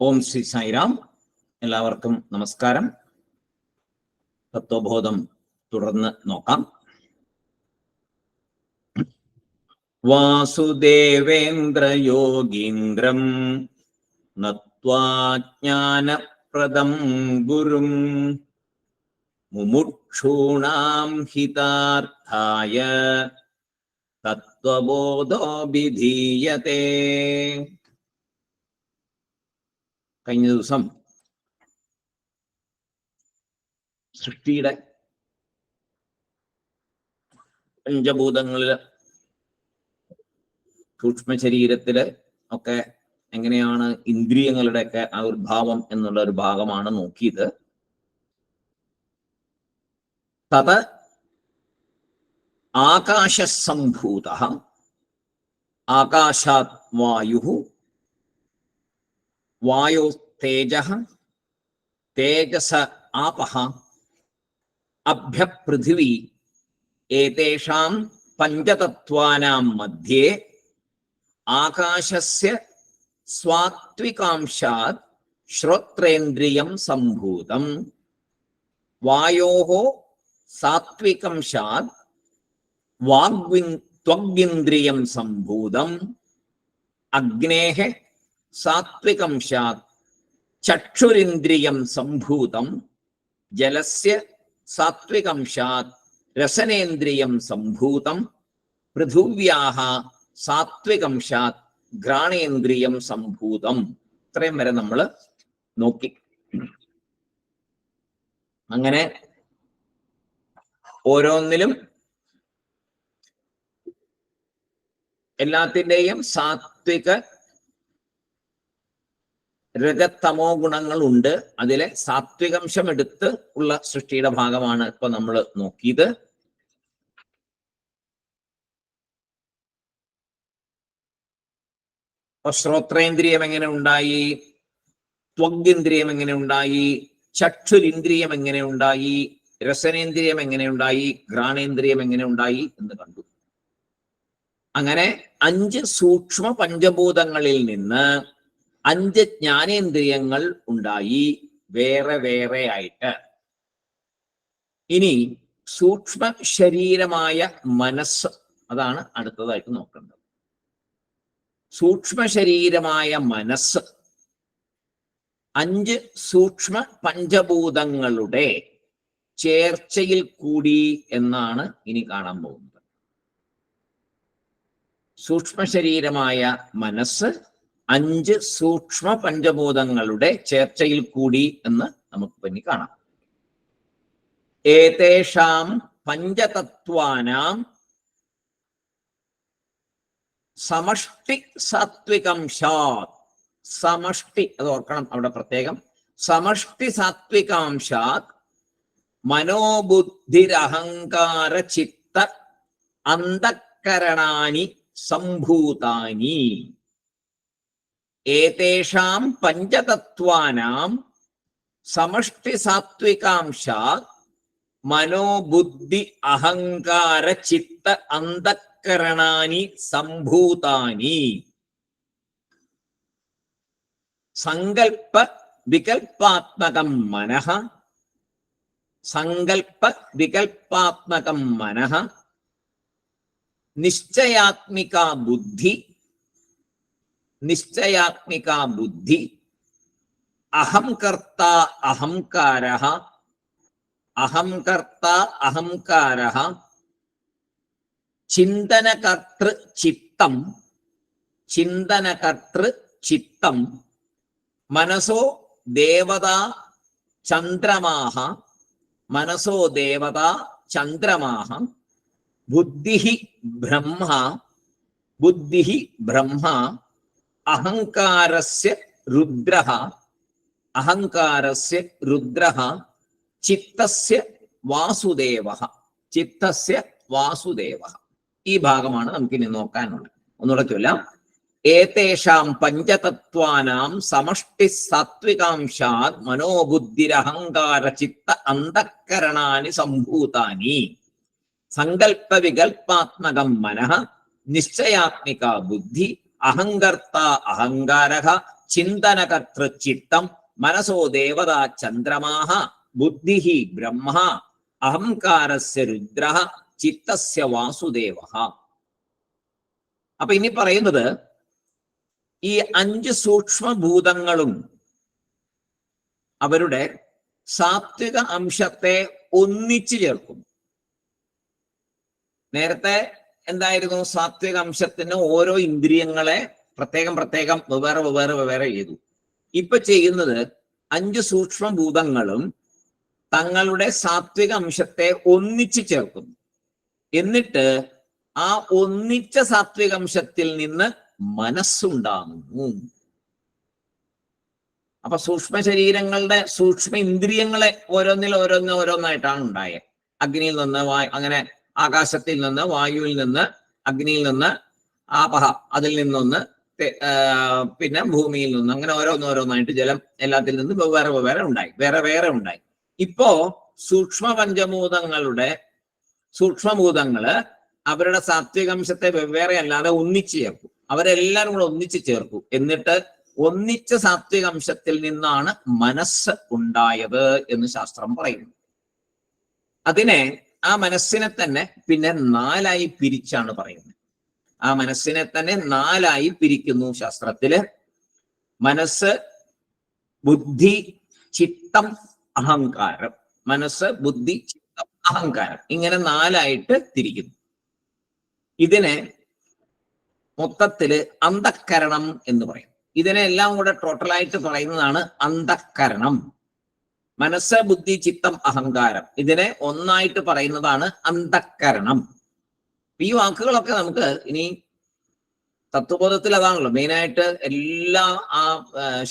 ഓം ശ്രീ സായിരാം. എല്ലാവർക്കും നമസ്കാരം. തത്വബോധം തുടർന്ന് നോക്കാം. വാസുദേവേന്ദ്രയോഗീന്ദ്രം നത്വാ ജ്ഞാനപ്രദം ഗുരും മുമുക്ഷൂണാം ഹിതാർത്ഥായ തത്വബോധോ വിധീയതേ. കഴിഞ്ഞ ദിവസം സൃഷ്ടിയുടെ പഞ്ചഭൂതങ്ങളില് സൂക്ഷ്മ ശരീരത്തില് ഒക്കെ എങ്ങനെയാണ് ഇന്ദ്രിയങ്ങളുടെ ഒക്കെ ആവിർഭാവം എന്നുള്ള ഒരു ഭാഗമാണ് നോക്കിയത്. തത് ആകാശസംഭൂത ആകാശാത് വായു വായോ തേജഃ തേജസ ആപഃ അഭ്യ പൃഥിവി ഏതേഷാം പഞ്ചതത്വാനാം മധ്യേ ആകാശസ്യ സ്വാത്വികാംശാത് ശ്രോത്രേന്ദ്രിയം സംഭൂതം വായോഃ സാത്വികാംശാത് ത്വഗ്ഇന്ദ്രിയം സംഭൂതം അഗ്നേഃ സാത്വികാംശാത് ചക്ഷുരിന്ദ്രിയം സംഭൂതം ജലസ്യ സാത്വികാംശാത് രസനേന്ദ്രിയം സംഭൂതം പൃഥിവ്യാഃ സാത്വികാംശാത് ഘ്രാണേന്ദ്രിയം സംഭൂതം. ഇത്രയും വരെ നമ്മൾ നോക്കി. അങ്ങനെ ഓരോന്നിലും എല്ലാത്തിൻ്റെയും സാത്വിക രജതമോ ഗുണങ്ങളുണ്ട്. അതിലെ സാത്വികാംശം എടുത്ത് ഉള്ള സൃഷ്ടിയുടെ ഭാഗമാണ് ഇപ്പൊ നമ്മൾ നോക്കിയത്. ശ്രോത്രേന്ദ്രിയം എങ്ങനെ ഉണ്ടായി, ത്വഗ്ഇന്ദ്രിയം എങ്ങനെ ഉണ്ടായി, ചക്ഷുരിന്ദ്രിയം എങ്ങനെ ഉണ്ടായി, രസനേന്ദ്രിയം എങ്ങനെ ഉണ്ടായി, ഘ്രാണേന്ദ്രിയം എങ്ങനെ ഉണ്ടായി എന്ന് കണ്ടു. അങ്ങനെ 5 സൂക്ഷ്മ പഞ്ചഭൂതങ്ങളിൽ നിന്ന് 5 ജ്ഞാനേന്ദ്രിയങ്ങൾ ഉണ്ടായി വേറെ വേറെ ആയിട്ട്. ഇനി സൂക്ഷ്മ ശരീരമായ മനസ്സ്, അതാണ് അടുത്തതായിട്ട് നോക്കേണ്ടത്. സൂക്ഷ്മ ശരീരമായ മനസ്സ് 5 സൂക്ഷ്മ പഞ്ചഭൂതങ്ങളുടെ ചേർച്ചയിൽ കൂടി എന്നാണ് ഇനി കാണാൻ പോകുന്നത്. സൂക്ഷ്മ ശരീരമായ മനസ്സ് 5 സൂക്ഷ്മ പഞ്ചഭൂതങ്ങളുടെ ചേർച്ചയിൽ കൂടി എന്ന് നമുക്ക് പിന്നെ കാണാം. ഏതേഷാം പഞ്ചതത്വാനാം സമഷ്ടി സാത്വികാംശാത്. സമഷ്ടി, അത് ഓർക്കണം അവിടെ പ്രത്യേകം. സമഷ്ടി സാത്വികാംശാത് മനോബുദ്ധിരഹങ്കാര ചിത്ത അന്തഃകരണാനി സംഭൂതാനി. ഏതേഷാം പഞ്ചതത്വാനാം സമഷ്ടി സാത്വികാംശാത് മനോബുദ്ധി അഹങ്കാര ചിത്ത അന്തഃകരണാനി സംഭൂതാനി. സങ്കൽപ്പ വികൽപ്പാത്മകം മനഃ, സങ്കൽപ്പ വികൽപ്പാത്മകം മനഃ, നിശ്ചയാത്മിക ബുദ്ധി, നിശ്ചയാത്മിക ബുദ്ധി, അഹം കർത്ത അഹംകാരഃ, അഹം കർത്ത അഹംകാരഃ, ചിന്തനകർത്തൃ ചിത്തം, ചിന്തനകർത്തൃ ചിത്തം, മനസോ ദേവതാ ചന്ദ്രമാഃ, മനസോ ദേവതാ ചന്ദ്രമാഃ, ബുദ്ധിഃ ബ്രഹ്മ, ബുദ്ധിഃ ബ്രഹ്മ, അഹങ്കാരസ്യ രുദ്രഃ, അഹങ്കാരസ്യ രുദ്രഃ, ചിത്തസ്യ വാസുദേവഃ, ചിത്തസ്യ വാസുദേവഃ. ഈ ഭാഗമാണ് നമുക്കിനി നോക്കാനുള്ളത്. ഒന്നുകൂടെ ചൊല്ലാം. ഏതേഷാം പഞ്ചതത്വാനാം സമഷ്ടി സാത്വികാംശാത് മനോബുദ്ധിരഹങ്കാര ചിത്ത അന്തഃകരണാനി സംഭൂതാനി. സങ്കൽപ്പ വികൽപ്പാത്മകം മനഃ, നിശ്ചയാത്മിക ബുദ്ധി, അഹങ്കർത്ത അഹങ്കാരഃ, ചിന്തനകർത്തൃച്ചിത്തം മനസോ ദേവതാ ചന്ദ്രമാഹ ബുദ്ധിഹി ബ്രഹ്മ അഹംകാരസ്യ രുദ്രഃ ചിത്തസ്യ വാസുദേവഃ. അപ്പൊ ഇനി പറയുന്നത് ഈ 5 സൂക്ഷ്മഭൂതങ്ങളും അവരുടെ സാത്വിക അംശത്തെ ഒന്നിച്ചു ചേർക്കും. നേരത്തെ എന്തായിരുന്നു? സാത്വിക അംശത്തിന് ഓരോ ഇന്ദ്രിയങ്ങളെ പ്രത്യേകം പ്രത്യേകം വെവ്വേറെ ചെയ്തു. ഇപ്പൊ ചെയ്യുന്നത് 5 സൂക്ഷ്മഭൂതങ്ങളും തങ്ങളുടെ സാത്വിക അംശത്തെ ഒന്നിച്ചു ചേർക്കും. എന്നിട്ട് ആ ഒന്നിച്ച സാത്വിക അംശത്തിൽ നിന്ന് മനസ്സുണ്ടാകുന്നു. അപ്പൊ സൂക്ഷ്മ ശരീരങ്ങളുടെ സൂക്ഷ്മ ഇന്ദ്രിയങ്ങളെ ഓരോന്നായിട്ടാണ് ഉണ്ടായത്. അഗ്നിയിൽ നിന്ന് അങ്ങനെ ആകാശത്തിൽ നിന്ന്, വായുവിൽ നിന്ന്, അഗ്നിയിൽ നിന്ന്, ആപഹ അതിൽ നിന്നൊന്ന്, പിന്നെ ഭൂമിയിൽ നിന്ന്, അങ്ങനെ ഓരോന്നായിട്ട് ജലം എല്ലാത്തിൽ നിന്നും വെവ്വേറെ ഉണ്ടായി, വേറെ ഉണ്ടായി. ഇപ്പോ സൂക്ഷ്മഭൂതങ്ങള് അവരുടെ സാത്വികാംശത്തെ വെവ്വേറെ അല്ലാതെ ഒന്നിച്ചു ചേർക്കും. അവരെല്ലാരും കൂടെ ഒന്നിച്ചു ചേർക്കും. എന്നിട്ട് ഒന്നിച്ച സാത്വികാംശത്തിൽ നിന്നാണ് മനസ്സ് ഉണ്ടായത് എന്ന് ശാസ്ത്രം പറയുന്നു. അതിനെ, ആ മനസ്സിനെ തന്നെ പിന്നെ 4ആയി പിരിച്ചാണ് പറയുന്നത്. ആ മനസ്സിനെ തന്നെ 4ആയി പിരിക്കുന്നു ശാസ്ത്രത്തില്. മനസ്സ്, ബുദ്ധി, ചിത്തം, അഹങ്കാരം. മനസ്സ്, ബുദ്ധി, ചിത്തം, അഹങ്കാരം, ഇങ്ങനെ 4ആയിട്ട് തിരിക്കുന്നു. ഇതിനെ മൊത്തത്തില് അന്ധക്കരണം എന്ന് പറയും. ഇതിനെ എല്ലാം കൂടെ ടോട്ടലായിട്ട് പറയുന്നതാണ് അന്ധക്കരണം. മനസ്സ്, ബുദ്ധി, ചിത്തം, അഹങ്കാരം, ഇതിനെ ഒന്നായിട്ട് പറയുന്നതാണ് അന്ധക്കരണം. ഈ വാക്കുകളൊക്കെ നമുക്ക് ഇനി തത്വബോധത്തിൽ അതാണല്ലോ മെയിനായിട്ട്. എല്ലാ ആ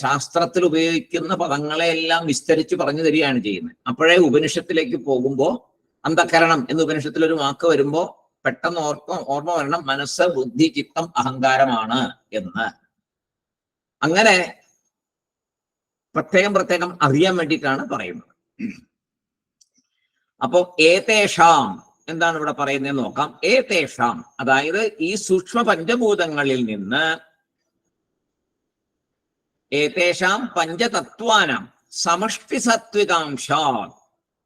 ശാസ്ത്രത്തിൽ ഉപയോഗിക്കുന്ന പദങ്ങളെ എല്ലാം വിസ്തരിച്ച് പറഞ്ഞു തരികയാണ് ചെയ്യുന്നത്. അപ്പോഴേ ഉപനിഷത്തിലേക്ക് പോകുമ്പോൾ അന്ധക്കരണം എന്ന് ഉപനിഷത്തിൽ ഒരു വാക്ക് വരുമ്പോ പെട്ടെന്ന് ഓർമ്മ വരണം മനസ്സ്, ബുദ്ധി, ചിത്തം, അഹങ്കാരമാണ് എന്ന്. അങ്ങനെ പ്രത്യേകം അറിയാൻ വേണ്ടിയിട്ടാണ് പറയുന്നത്. അപ്പോ ഏതേഷാം എന്താണ് ഇവിടെ പറയുന്നത് നോക്കാം. ഏതേഷാം, അതായത് ഈ സൂക്ഷ്മ പഞ്ചഭൂതങ്ങളിൽ നിന്ന്, ഏതേഷാം പഞ്ചതത്വാനാം സമഷ്ടി സത്വികാംശാ,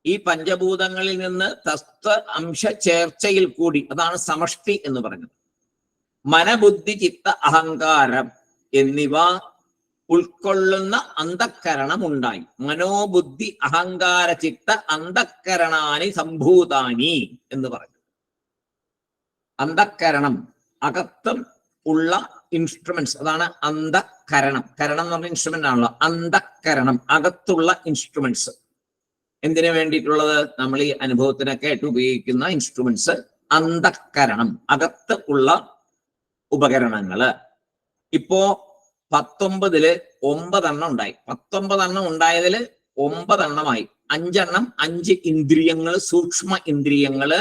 ഈ പഞ്ചഭൂതങ്ങളിൽ നിന്ന് തത്വ അംശ ചേർച്ചയിൽ കൂടി, അതാണ് സമഷ്ടി എന്ന് പറഞ്ഞത്. മനബുദ്ധി, ചിത്ത, അഹങ്കാരം എന്നിവ ഉൾക്കൊള്ളുന്ന അന്ധക്കരണം ഉണ്ടായി. മനോബുദ്ധി അഹങ്കാര ചിത്ത അന്ധക്കരണാനി സംഭൂതാനി എന്ന് പറഞ്ഞു. അന്ധക്കരണം, അകത്തും ഉള്ള ഇൻസ്ട്രുമെന്റ്സ്, അതാണ് അന്ധക്കരണം. കരണം എന്ന് പറഞ്ഞ ഇൻസ്ട്രുമെന്റ് ആണല്ലോ. അന്ധക്കരണം, അകത്തുള്ള ഇൻസ്ട്രുമെന്റ്സ്. എന്തിനു വേണ്ടിയിട്ടുള്ളത്? നമ്മൾ ഈ അനുഭവത്തിനൊക്കെ ആയിട്ട് ഉപയോഗിക്കുന്ന ഇൻസ്ട്രുമെന്റ്സ്. അന്ധക്കരണം, അകത്ത് ഉള്ള ഉപകരണങ്ങള്. ഇപ്പോ 19 9 ഉണ്ടായി. 19 ഉണ്ടായതില് 9 5 5 ഇന്ദ്രിയങ്ങൾ, സൂക്ഷ്മ ഇന്ദ്രിയങ്ങള്.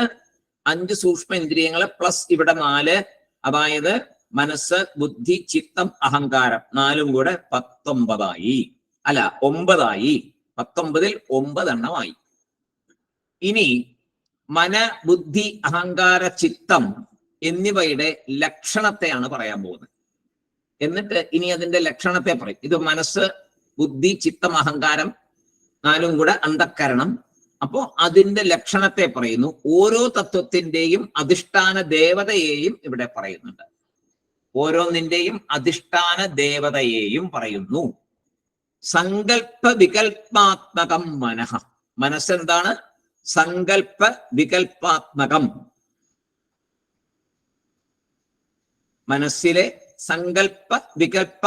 5 സൂക്ഷ്മ ഇന്ദ്രിയങ്ങള് പ്ലസ് ഇവിടെ 4, അതായത് മനസ്സ്, ബുദ്ധി, ചിത്തം, അഹങ്കാരം, 4ഉം കൂടെ 19 അല്ല 9 19ൽ 9 ഇനി മന, ബുദ്ധി, അഹങ്കാര, ചിത്തം എന്നിവയുടെ ലക്ഷണത്തെയാണ് പറയാൻ പോകുന്നത്. എന്നിട്ട് ഇനി അതിന്റെ ലക്ഷണത്തെ പറയും. ഇത് മനസ്സ്, ബുദ്ധി, ചിത്തം, അഹങ്കാരം 4ഉം കൂടെ അന്ധക്കരണം. അപ്പോ അതിന്റെ ലക്ഷണത്തെ പറയുന്നു. ഓരോ തത്വത്തിന്റെയും അധിഷ്ഠാന ദേവതയെയും ഇവിടെ പറയുന്നുണ്ട്. ഓരോന്നിന്റെയും അധിഷ്ഠാന ദേവതയെയും പറയുന്നു. സങ്കല്പ വികൽപ്പാത്മകം മനഃ. മനസ്സെന്താണ്? സങ്കല്പ വികൽപ്പാത്മകം. മനസ്സിലെ സങ്കല്പ വികൽപ്പ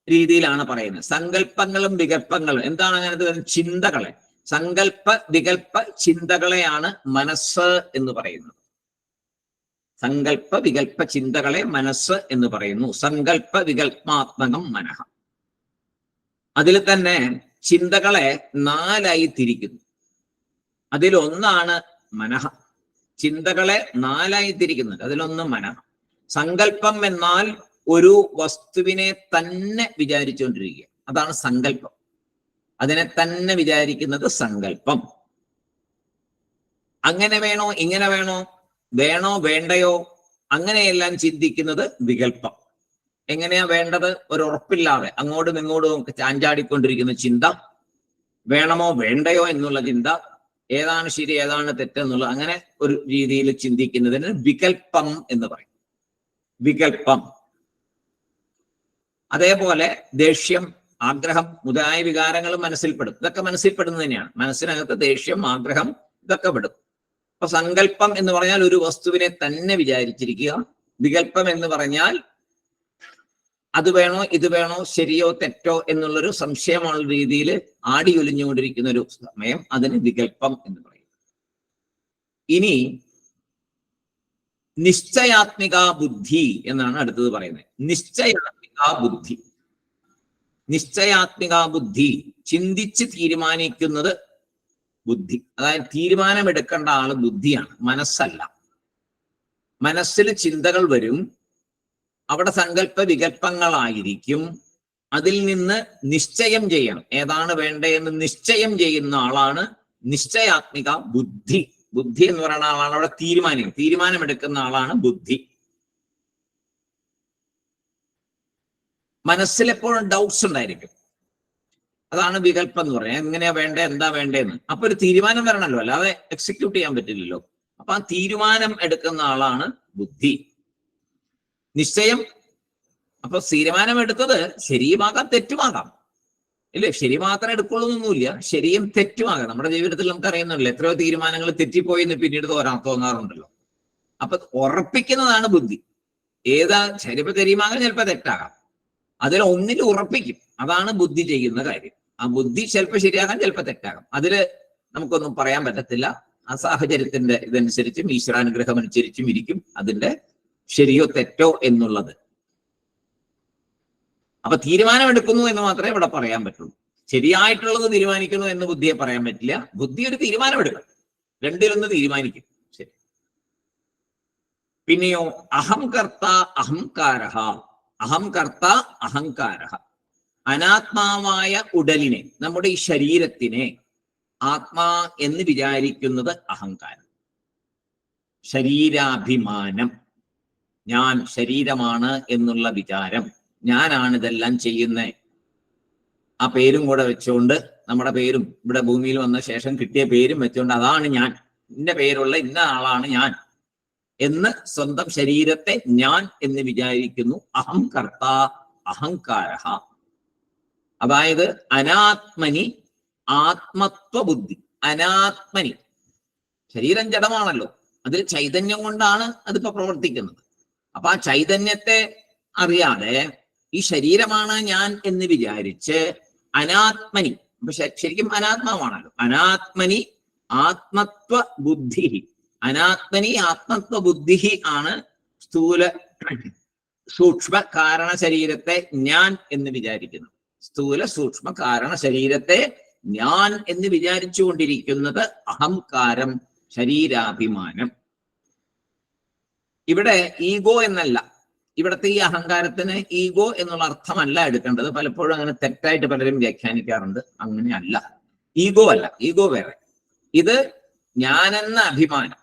രീതിയിലാണ് പറയുന്നത്. സങ്കല്പങ്ങളും വികല്പങ്ങളും എന്താണ്? അങ്ങനത്തെ ചിന്തകളെ, സങ്കല്പ വികൽപ്പ ചിന്തകളെയാണ് മനസ്സ് എന്ന് പറയുന്നത്. സങ്കല്പ വികൽപ്പ ചിന്തകളെ മനസ്സ് എന്ന് പറയുന്നു. സങ്കല്പ വികൽപ്പാത്മകം മനഃ. അതിൽ തന്നെ ചിന്തകളെ 4ആയി തിരിക്കുന്നു. അതിലൊന്നാണ് മനഃ. ചിന്തകളെ 4ആയി തിരിക്കുന്നുണ്ട്. അതിലൊന്ന് മനഃ. സങ്കല്പം എന്നാൽ ഒരു വസ്തുവിനെ തന്നെ വിചാരിച്ചുകൊണ്ടിരിക്കുക, അതാണ് സങ്കല്പം. അതിനെ തന്നെ വിചാരിക്കുന്നത് സങ്കല്പം. അങ്ങനെ വേണോ, ഇങ്ങനെ വേണോ, വേണോ വേണ്ടയോ, അങ്ങനെയെല്ലാം ചിന്തിക്കുന്നത് വികല്പം. എങ്ങനെയാ വേണ്ടത്? ഒരു ഉറപ്പില്ലാതെ അങ്ങോട്ടും ഇങ്ങോട്ടും ചാഞ്ചാടിക്കൊണ്ടിരിക്കുന്ന ചിന്ത, വേണമോ വേണ്ടയോ എന്നുള്ള ചിന്ത, ഏതാണ് ശരി ഏതാണ് തെറ്റെന്നുള്ള അങ്ങനെ ഒരു രീതിയിൽ ചിന്തിക്കുന്നതിന് വികൽപ്പം എന്ന് പറയും. വികൽപ്പം. അതേപോലെ ദേഷ്യം, ആഗ്രഹം മുതലായ വികാരങ്ങൾ മനസ്സിൽപ്പെടും. ഇതൊക്കെ മനസ്സിൽപ്പെടുന്നത് തന്നെയാണ്. മനസ്സിനകത്ത് ദേഷ്യം, ആഗ്രഹം ഇതൊക്കെ പെടും. അപ്പൊ സങ്കല്പം എന്ന് പറഞ്ഞാൽ ഒരു വസ്തുവിനെ തന്നെ വിചാരിച്ചിരിക്കുക. വികല്പം എന്ന് പറഞ്ഞാൽ അത് വേണോ ഇത് വേണോ ശരിയോ തെറ്റോ എന്നുള്ളൊരു സംശയമുള്ള രീതിയിൽ ആടിയൊലിഞ്ഞുകൊണ്ടിരിക്കുന്ന ഒരു സമയം, അതിന് വികല്പം എന്ന് പറയും. ഇനി നിശ്ചയാത്മിക ബുദ്ധി എന്നാണ് അടുത്തത് പറയുന്നത്. നിശ്ചയാത്മിക ബുദ്ധി. നിശ്ചയാത്മിക ബുദ്ധി, ചിന്തിച്ച് തീരുമാനിക്കുന്നത് ബുദ്ധി. അതായത് തീരുമാനമെടുക്കേണ്ട ആള് ബുദ്ധിയാണ്, മനസ്സല്ല. മനസ്സിൽ ചിന്തകൾ വരും, അവിടെ സങ്കല്പ വികല്പങ്ങളായിരിക്കും. അതിൽ നിന്ന് നിശ്ചയം ചെയ്യണം, ഏതാണ് വേണ്ടതെന്ന് നിശ്ചയം ചെയ്യുന്ന ആളാണ് നിശ്ചയാത്മിക ബുദ്ധി. ബുദ്ധി എന്ന് പറയുന്ന ആളാണ് അവിടെ തീരുമാനമെടുക്കുന്ന ആളാണ് ബുദ്ധി. മനസ്സിലെപ്പോഴും ഡൗട്ട്സ് ഉണ്ടായിരിക്കും. അതാണ് വികല്പം എന്ന് പറയാം. എങ്ങനെയാ വേണ്ടേ, എന്താ വേണ്ടേന്ന്. അപ്പൊ ഒരു തീരുമാനം വരണല്ലോ, അല്ലാതെ എക്സിക്യൂട്ട് ചെയ്യാൻ പറ്റില്ലല്ലോ. അപ്പൊ ആ തീരുമാനം എടുക്കുന്ന ആളാണ് ബുദ്ധി. നിശ്ചയം, അപ്പൊ തീരുമാനം എടുത്തത് ശരിയുമാകാം തെറ്റുമാകാം, ഇല്ലേ? ശരി മാത്രമേ എടുക്കുള്ളൂന്നൊന്നുമില്ല, ശരിയും തെറ്റുമാകാം. നമ്മുടെ ജീവിതത്തിൽ നമുക്ക് അറിയുന്നുണ്ടല്ലോ, എത്രയോ തീരുമാനങ്ങൾ തെറ്റിപ്പോയിന്ന് പിന്നീട് തോന്നാറുണ്ടല്ലോ. അപ്പൊ ഉറപ്പിക്കുന്നതാണ് ബുദ്ധി. ഏതാ ചിലപ്പോ ശരിയുമാകാം, ചിലപ്പോ തെറ്റാകാം. അതിൽ ഒന്നിൽ ഉറപ്പിക്കും, അതാണ് ബുദ്ധി ചെയ്യുന്ന കാര്യം. ആ ബുദ്ധി ചിലപ്പോൾ ശരിയാകാം, ചിലപ്പോൾ തെറ്റാകാം. അതില് നമുക്കൊന്നും പറയാൻ പറ്റത്തില്ല. ആ സാഹചര്യത്തിന്റെ ഇതനുസരിച്ചും ഈശ്വരാനുഗ്രഹം അനുസരിച്ചും ഇരിക്കും അതിന്റെ ശരിയോ തെറ്റോ എന്നുള്ളത്. അപ്പൊ തീരുമാനമെടുക്കുന്നു എന്ന് മാത്രമേ ഇവിടെ പറയാൻ പറ്റുള്ളൂ. ശരിയായിട്ടുള്ളത് തീരുമാനിക്കുന്നു എന്ന് ബുദ്ധിയെ പറയാൻ പറ്റില്ല. ബുദ്ധി ഒരു തീരുമാനമെടുക്കണം, രണ്ടിലൊന്ന് തീരുമാനിക്കും. ശരി. പിന്നെയോ അഹംകർത്ത അഹംകാരഃ. അഹംകർത്ത അഹങ്കാരഃ. അനാത്മാവായ ഉടലിനെ, നമ്മുടെ ഈ ശരീരത്തിനെ ആത്മാ എന്ന് വിചാരിക്കുന്നത് അഹങ്കാരം. ശരീരാഭിമാനം, ഞാൻ ശരീരമാണ് എന്നുള്ള വിചാരം, ഞാനാണ് ഇതെല്ലാം ചെയ്യുന്നത്. ആ പേരും കൂടെ വെച്ചുകൊണ്ട്, നമ്മുടെ പേരും ഇവിടെ ഭൂമിയിൽ വന്ന ശേഷം കിട്ടിയ പേരും വെച്ചുകൊണ്ട്, അതാണ് ഞാൻ, ഇന്ന പേരുള്ള ഇന്ന ആളാണ് ഞാൻ എന്ന് സ്വന്തം ശരീരത്തെ ഞാൻ എന്ന് വിചാരിക്കുന്നു. അഹംകർത്ത അഹങ്കാരഃ. അതായത് അനാത്മനി ആത്മത്വ ബുദ്ധി. അനാത്മനി, ശരീരം ജഡമാണല്ലോ, അതിൽ ചൈതന്യം കൊണ്ടാണ് അതിപ്പോ പ്രവർത്തിക്കുന്നത്. അപ്പൊ ആ ചൈതന്യത്തെ അറിയാതെ ഈ ശരീരമാണ് ഞാൻ എന്ന് വിചാരിച്ച് അനാത്മനി, ശരിക്കും അനാത്മാവാണല്ലോ, അനാത്മനി ആത്മത്വ ബുദ്ധി. അനാത്മനി ആത്മത്വ ബുദ്ധി ആണ് സ്ഥൂല സൂക്ഷ്മ കാരണ ശരീരത്തെ ഞാൻ എന്ന് വിചാരിക്കുന്നത്. സ്ഥൂല സൂക്ഷ്മ കാരണ ശരീരത്തെ ഞാൻ എന്ന് വിചാരിച്ചുകൊണ്ടിരിക്കുന്നത് അഹങ്കാരം, ശരീരാഭിമാനം. ഇവിടെ ഈഗോ എന്നല്ല, ഇവിടുത്തെ ഈ അഹങ്കാരത്തിന് ഈഗോ എന്നുള്ള അർത്ഥമല്ല എടുക്കേണ്ടത്. പലപ്പോഴും അങ്ങനെ തെറ്റായിട്ട് പലരും വ്യാഖ്യാനിക്കാറുണ്ട്. അങ്ങനെയല്ല, ഈഗോ അല്ല, ഈഗോ വേറെ. ഇത് ഞാനെന്ന അഭിമാനം.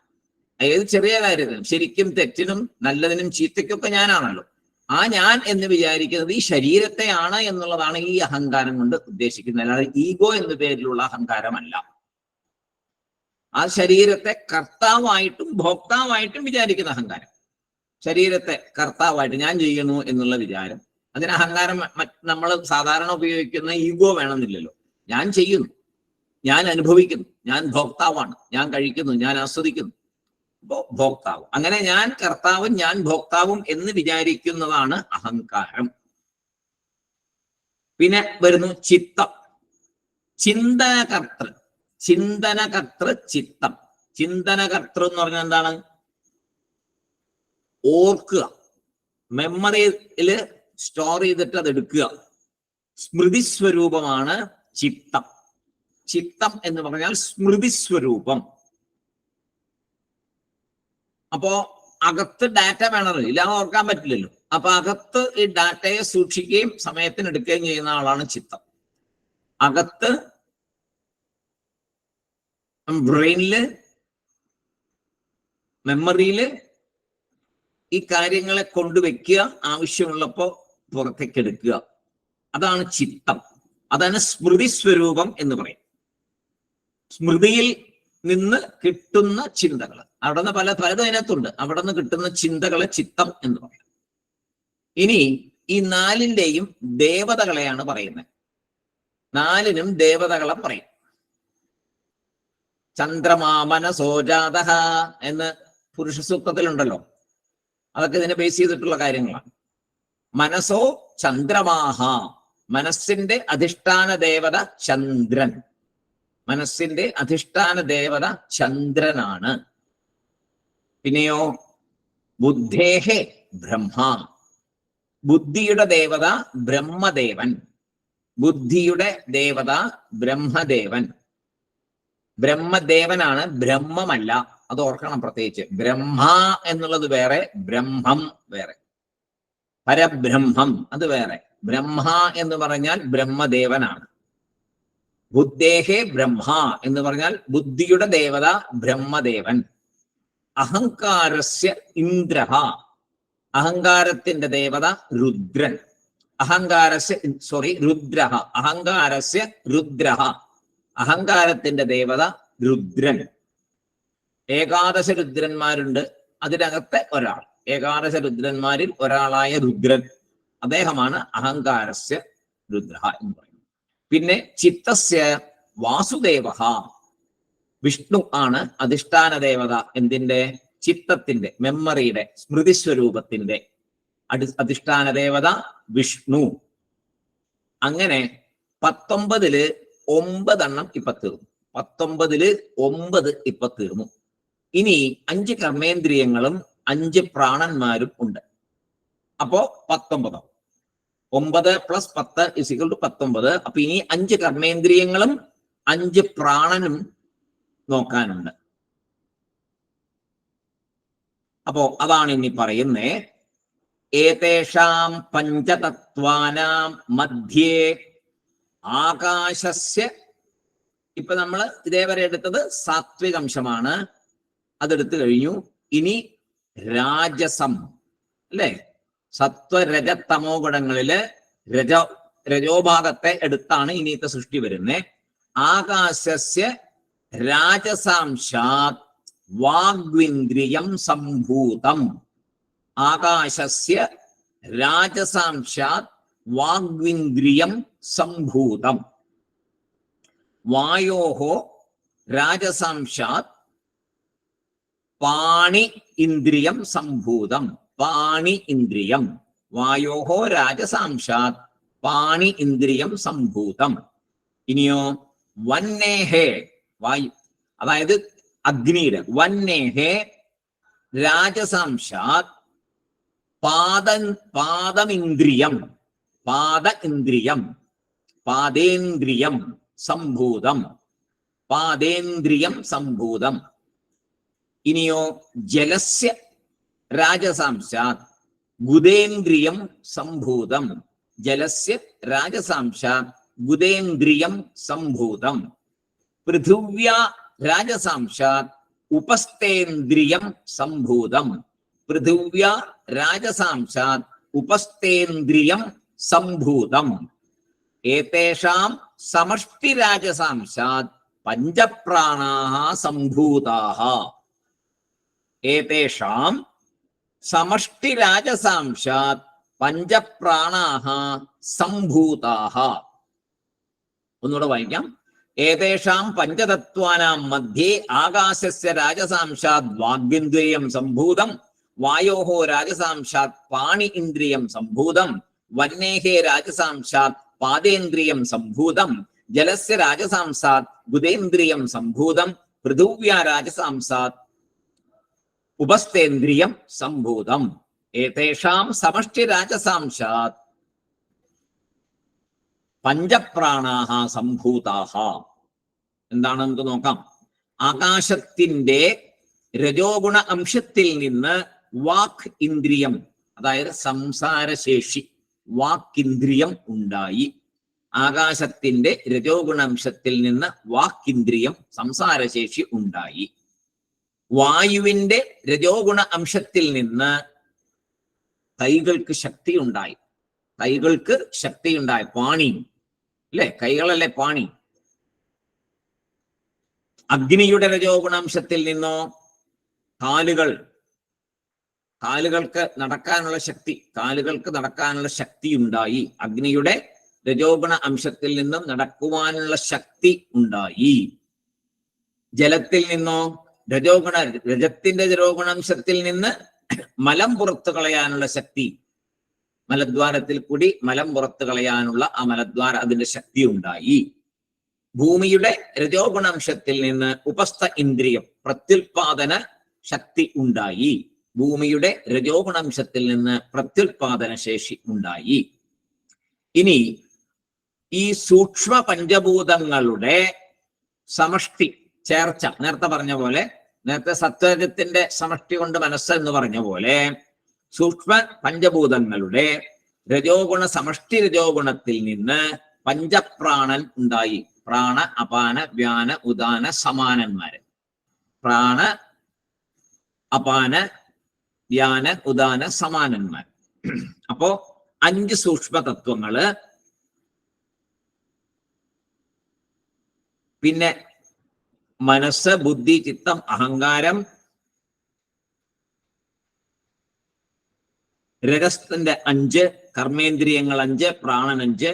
ഏത് ചെറിയ കാര്യത്തിനും, ശരിക്കും തെറ്റിനും നല്ലതിനും ചീത്തയ്ക്കൊക്കെ ഞാനാണല്ലോ. ആ ഞാൻ എന്ന് വിചാരിക്കുന്നത് ഈ ശരീരത്തെയാണ് എന്നുള്ളതാണ് ഈ അഹങ്കാരം കൊണ്ട് ഉദ്ദേശിക്കുന്നത്. അല്ലാതെ ഈഗോ എന്ന പേരിലുള്ള അഹങ്കാരമല്ല. ആ ശരീരത്തെ കർത്താവായിട്ടും ഭോക്താവായിട്ടും വിചാരിക്കുന്ന അഹങ്കാരം. ശരീരത്തെ കർത്താവായിട്ട് ഞാൻ ചെയ്യുന്നു എന്നുള്ള വിചാരം, അതിന് അഹങ്കാരം. നമ്മൾ സാധാരണ ഉപയോഗിക്കുന്ന ഈഗോ വേണമെന്നില്ലല്ലോ. ഞാൻ ചെയ്യുന്നു, ഞാൻ അനുഭവിക്കുന്നു, ഞാൻ ഭോക്താവാണ്, ഞാൻ കഴിക്കുന്നു, ഞാൻ ആസ്വദിക്കുന്നു, ഭോക്താവ്. അങ്ങനെ ഞാൻ കർത്താവും ഞാൻ ഭോക്താവും എന്ന് വിചാരിക്കുന്നതാണ് അഹങ്കാരം. പിന്നെ വരുന്നു ചിത്തം. ചിന്തനകർത്തൃ. ചിന്തനകർത്തൃ ചിത്തം. ചിന്തനകർത്തൃ എന്ന് പറഞ്ഞാൽ എന്താണ്? ഓർക്കുക, മെമ്മറിയില് സ്റ്റോർ ചെയ്തിട്ട് അത് എടുക്കുക. സ്മൃതി സ്വരൂപമാണ് ചിത്തം. ചിത്തം എന്ന് പറഞ്ഞാൽ സ്മൃതി സ്വരൂപം. അപ്പോ അകത്ത് ഡാറ്റ വേണമല്ലോ, ഇല്ലാതെ ഓർക്കാൻ പറ്റില്ലല്ലോ. അപ്പൊ അകത്ത് ഈ ഡാറ്റയെ സൂക്ഷിക്കുകയും സമയത്തിന് എടുക്കുകയും ചെയ്യുന്ന ആളാണ് ചിത്തം. അകത്ത് ബ്രെയിനില്, മെമ്മറിയില് ഈ കാര്യങ്ങളെ കൊണ്ടുവയ്ക്കുക, ആവശ്യമുള്ളപ്പോ പുറത്തേക്ക് എടുക്കുക. അതാണ് ചിത്തം. അതാണ് സ്മൃതി സ്വരൂപം എന്ന് പറയും. സ്മൃതിയിൽ നിന്ന് കിട്ടുന്ന ചിന്തകൾ, അവിടെ നിന്ന് പലതും അതിനകത്തുണ്ട്. അവിടെ നിന്ന് കിട്ടുന്ന ചിന്തകളെ ചിത്തം എന്ന് പറയും. ഇനി ഈ നാലിന്റെയും ദേവതകളെയാണ് പറയുന്നത്. നാലിനും ദേവതകളെ പറയും. ചന്ദ്രമാമനസോജാത എന്ന് പുരുഷ സൂക്തത്തിലുണ്ടല്ലോ. അതൊക്കെ ഇതിനെ ബേസ് ചെയ്തിട്ടുള്ള കാര്യങ്ങളാണ്. മനസ്സോ ചന്ദ്രമാഹ, മനസ്സിന്റെ അധിഷ്ഠാന ദേവത ചന്ദ്രൻ. മനസ്സിന്റെ അധിഷ്ഠാന ദേവത ചന്ദ്രനാണ്. പിന്നെയോ ബുദ്ധേഹേ ബ്രഹ്മ, ബുദ്ധിയുടെ ദേവത ബ്രഹ്മദേവൻ. ബുദ്ധിയുടെ ദേവത ബ്രഹ്മദേവൻ. ബ്രഹ്മദേവനാണ്, ബ്രഹ്മമല്ല. അത് ഓർക്കണം പ്രത്യേകിച്ച്. ബ്രഹ്മ എന്നുള്ളത് വേറെ, ബ്രഹ്മം വേറെ. പരബ്രഹ്മം അത് വേറെ. ബ്രഹ്മ എന്ന് പറഞ്ഞാൽ ബ്രഹ്മദേവനാണ്. ബുദ്ധേഹേ ബ്രഹ്മ എന്ന് പറഞ്ഞാൽ ബുദ്ധിയുടെ ദേവത ബ്രഹ്മദേവൻ. അഹങ്കാരസ്യ ഇന്ദ്രഹ, അഹങ്കാരത്തിന്റെ ദേവത രുദ്രൻ. രുദ്രഹ, അഹങ്കാരസ്യ രുദ്രഹ, അഹങ്കാരത്തിന്റെ ദേവത രുദ്രൻ. ഏകാദശ രുദ്രന്മാരുണ്ട്, അതിനകത്തെ ഒരാൾ. ഏകാദശ രുദ്രന്മാരിൽ ഒരാളായ രുദ്രൻ, അദ്ദേഹമാണ് അഹങ്കാരസ്യ രുദ്രഹ എന്ന് പറയുന്നത്. പിന്നെ ചിത്തസ്യ വാസുദേവ, വിഷ്ണു ആണ് അധിഷ്ഠാന ദേവത. എന്തിന്റെ? ചിത്തത്തിന്റെ, മെമ്മറിയുടെ, സ്മൃതി സ്വരൂപത്തിന്റെ അധിഷ്ഠാന ദേവത വിഷ്ണു. അങ്ങനെ 19 9 ഇപ്പൊ തീർന്നു. 19 9 ഇപ്പൊ തീർന്നു. ഇനി 5 കർമ്മേന്ദ്രിയങ്ങളും 5 പ്രാണന്മാരും ഉണ്ട്. അപ്പോ 19. 9 + 10 = 19. അപ്പൊ ഇനി 5 കർമ്മേന്ദ്രിയങ്ങളും 5 പ്രാണനും നോക്കാനുണ്ട്. അപ്പോ അതാണ് ഇനി പറയുന്നേ. ഏതേഷാം പഞ്ചതത്വാനാം മധ്യേ ആകാശസ്യ. ഇപ്പൊ നമ്മൾ ഇതേവരെ എടുത്തത് സാത്വികംശമാണ്, അതെടുത്തു കഴിഞ്ഞു. ഇനി രാജസം അല്ലെ, സത്വരജതമോ ഗുണങ്ങളില് രജോഭാഗത്തെ എടുത്താണ് ഇനിയത്തെ സൃഷ്ടി വരുന്നത്. ആകാശസ്യ രാജസാംശാത് വാഗ്വിന്ദ്രിയം സംഭൂതം. ആകാശസ്യ രാജസാംശാത് വാഗ്വിന്ദ്രിയം സംഭൂതം. വായോഹോ രാജസാംശാത് പാണി ഇന്ദ്രിയം സംഭൂതം. പാണി ഇന്ദ്രിയം. വായോഹോ രാജസാംശാത് പാണി ഇന്ദ്രിയം സംഭൂതം. ഇനിയോ വന്നേഹേ, വായു അതായത് അഗ്നിയുടെ, വന്നേഹേ രാജസാംശാത് പാദമിന്ദ്രിയം, പാദ ഇന്ദ്രിയം, പാദേന്ദ്രിയം സംഭൂതം. പാദേന്ദ്രിയം സംഭൂതം. ഇനിയോ ജലസ്യ രാജസാംശാത് ഗുദേന്ദ്രിയം സംഭൂതം. ജലസ്യ രാജസാംശാത് ഗുദേന്ദ്രിയം സംഭൂതം. പൃഥിവ്യാ രാജസാംശാത് ഉപസ്ഥേന്ദ്രിയം സംഭൂതം. പൃഥിവ്യാ രാജസാംശാത് ഉപസ്ഥേന്ദ്രിയം സംഭൂതം. ഏതേഷാം സമഷ്ടി രാജസാംശാത് പഞ്ചപ്രാണാഃ സംഭൂതാഃ. ഏതേഷാം സമഷ്ടി രാജസാംശാത് പഞ്ചപ്രാണാഃ സംഭൂതാഃ. ഒന്നുകൂടെ വായിക്കാം. ഏതേഷാം പഞ്ചതത്വാനാം മധ്യേ ആകാശസ്യ രാജസാംശാത് വാഗ്ഇന്ദ്രിയം സംഭൂതം. വായോഹോ രാജസാംശാത് പാണി ഇന്ദ്രിയം സംഭൂതം. വന്നേഹേ രാജസാംശാത് പാദേന്ദ്രിയം സംഭൂതം. ജലസ്യ രാജസാംശാത് ബുധേന്ദ്രിയം സംഭൂതം. പൃഥിവ്യാ രാജസാംശാത് ഉപസ്ഥേന്ദ്രിയം സംഭൂതം. ഏതേഷാം സമഷ്ടി രാജസാംശാത് പഞ്ചപ്രാണാഃ സംഭൂതാഃ. എന്താണ് നമുക്ക് നോക്കാം. ആകാശത്തിന്റെ രജോഗുണ അംശത്തിൽ നിന്ന് വാക് ഇന്ദ്രിയം, അതായത് സംസാരശേഷി, വാക്കിന്ദ്രിയം ഉണ്ടായി. ആകാശത്തിന്റെ രജോഗുണാംശത്തിൽ നിന്ന് വാക്കിന്ദ്രിയം, സംസാരശേഷി ഉണ്ടായി. വായുവിന്റെ രജോഗുണ അംശത്തിൽ നിന്ന് കൈകൾക്ക് ശക്തി ഉണ്ടായി. കൈകൾക്ക് ശക്തി ഉണ്ടായി. പാണി അല്ലെ, കൈകളല്ലേ പാണി. അഗ്നിയുടെ രജോഗുണാംശത്തിൽ നിന്നോ കാലുകൾക്ക് നടക്കാനുള്ള ശക്തി ഉണ്ടായി. അഗ്നിയുടെ രജോഗുണ അംശത്തിൽ നിന്നും നടക്കുവാനുള്ള ശക്തി ഉണ്ടായി. ജലത്തിൽ നിന്നോ രജത്തിന്റെ രജോഗുണാംശത്തിൽ നിന്ന് മലം പുറത്തു കളയാനുള്ള ശക്തി, മലദ്വാരത്തിൽ കൂടി മലം പുറത്തു കളയാനുള്ള ആ മലദ്വാര അതിന്റെ ശക്തി ഉണ്ടായി. ഭൂമിയുടെ രജോഗുണാംശത്തിൽ നിന്ന് ഉപസ്ഥ ഇന്ദ്രിയം പ്രത്യുൽപാദന ശക്തി ഉണ്ടായി. ഭൂമിയുടെ രജോഗുണാംശത്തിൽ നിന്ന് പ്രത്യുൽപാദന ശേഷി ഉണ്ടായി. ഇനി ഈ സൂക്ഷ്മ പഞ്ചഭൂതങ്ങളുടെ സമഷ്ടി ചേർച്ച, നേരത്തെ പറഞ്ഞ പോലെ, നേരത്തെ സത്വരജത്തിന്റെ സമഷ്ടി കൊണ്ട് മനസ്സ് എന്ന് പറഞ്ഞ പോലെ സൂക്ഷ്മ പഞ്ചഭൂതങ്ങളുടെ രജോഗുണ സമഷ്ടി രജോഗുണത്തിൽ നിന്ന് പഞ്ചപ്രാണൻ ഉണ്ടായി. പ്രാണ, അപാന, വ്യാന, ഉദാന സമാനന്മാര്. പ്രാണ, അപാന, വ്യാന, ഉദാന സമാനന്മാർ. അപ്പോ 5 സൂക്ഷ്മ തത്വങ്ങള്, പിന്നെ മനസ്സ്, ബുദ്ധി, ചിത്തം, അഹങ്കാരം, രജസിന്റെ 5, കർമ്മേന്ദ്രിയങ്ങൾ 5, പ്രാണൻ 5.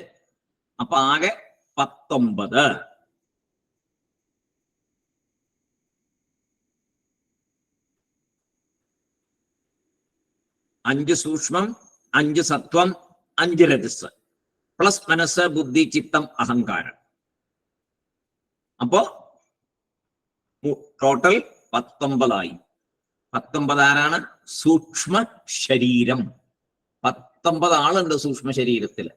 അപ്പൊ ആകെ 19. അഞ്ച് സൂക്ഷ്മം, 5 സത്വം, 5 രജസ്, പ്ലസ് മനസ്സ്, ബുദ്ധി, ചിത്തം, അഹങ്കാരം. അപ്പോ ടോട്ടൽ 19 ആയി. 19 ആരാണ്? സൂക്ഷ്മ ശരീരം. 19 ആളുണ്ട് സൂക്ഷ്മ ശരീരത്തിൽ.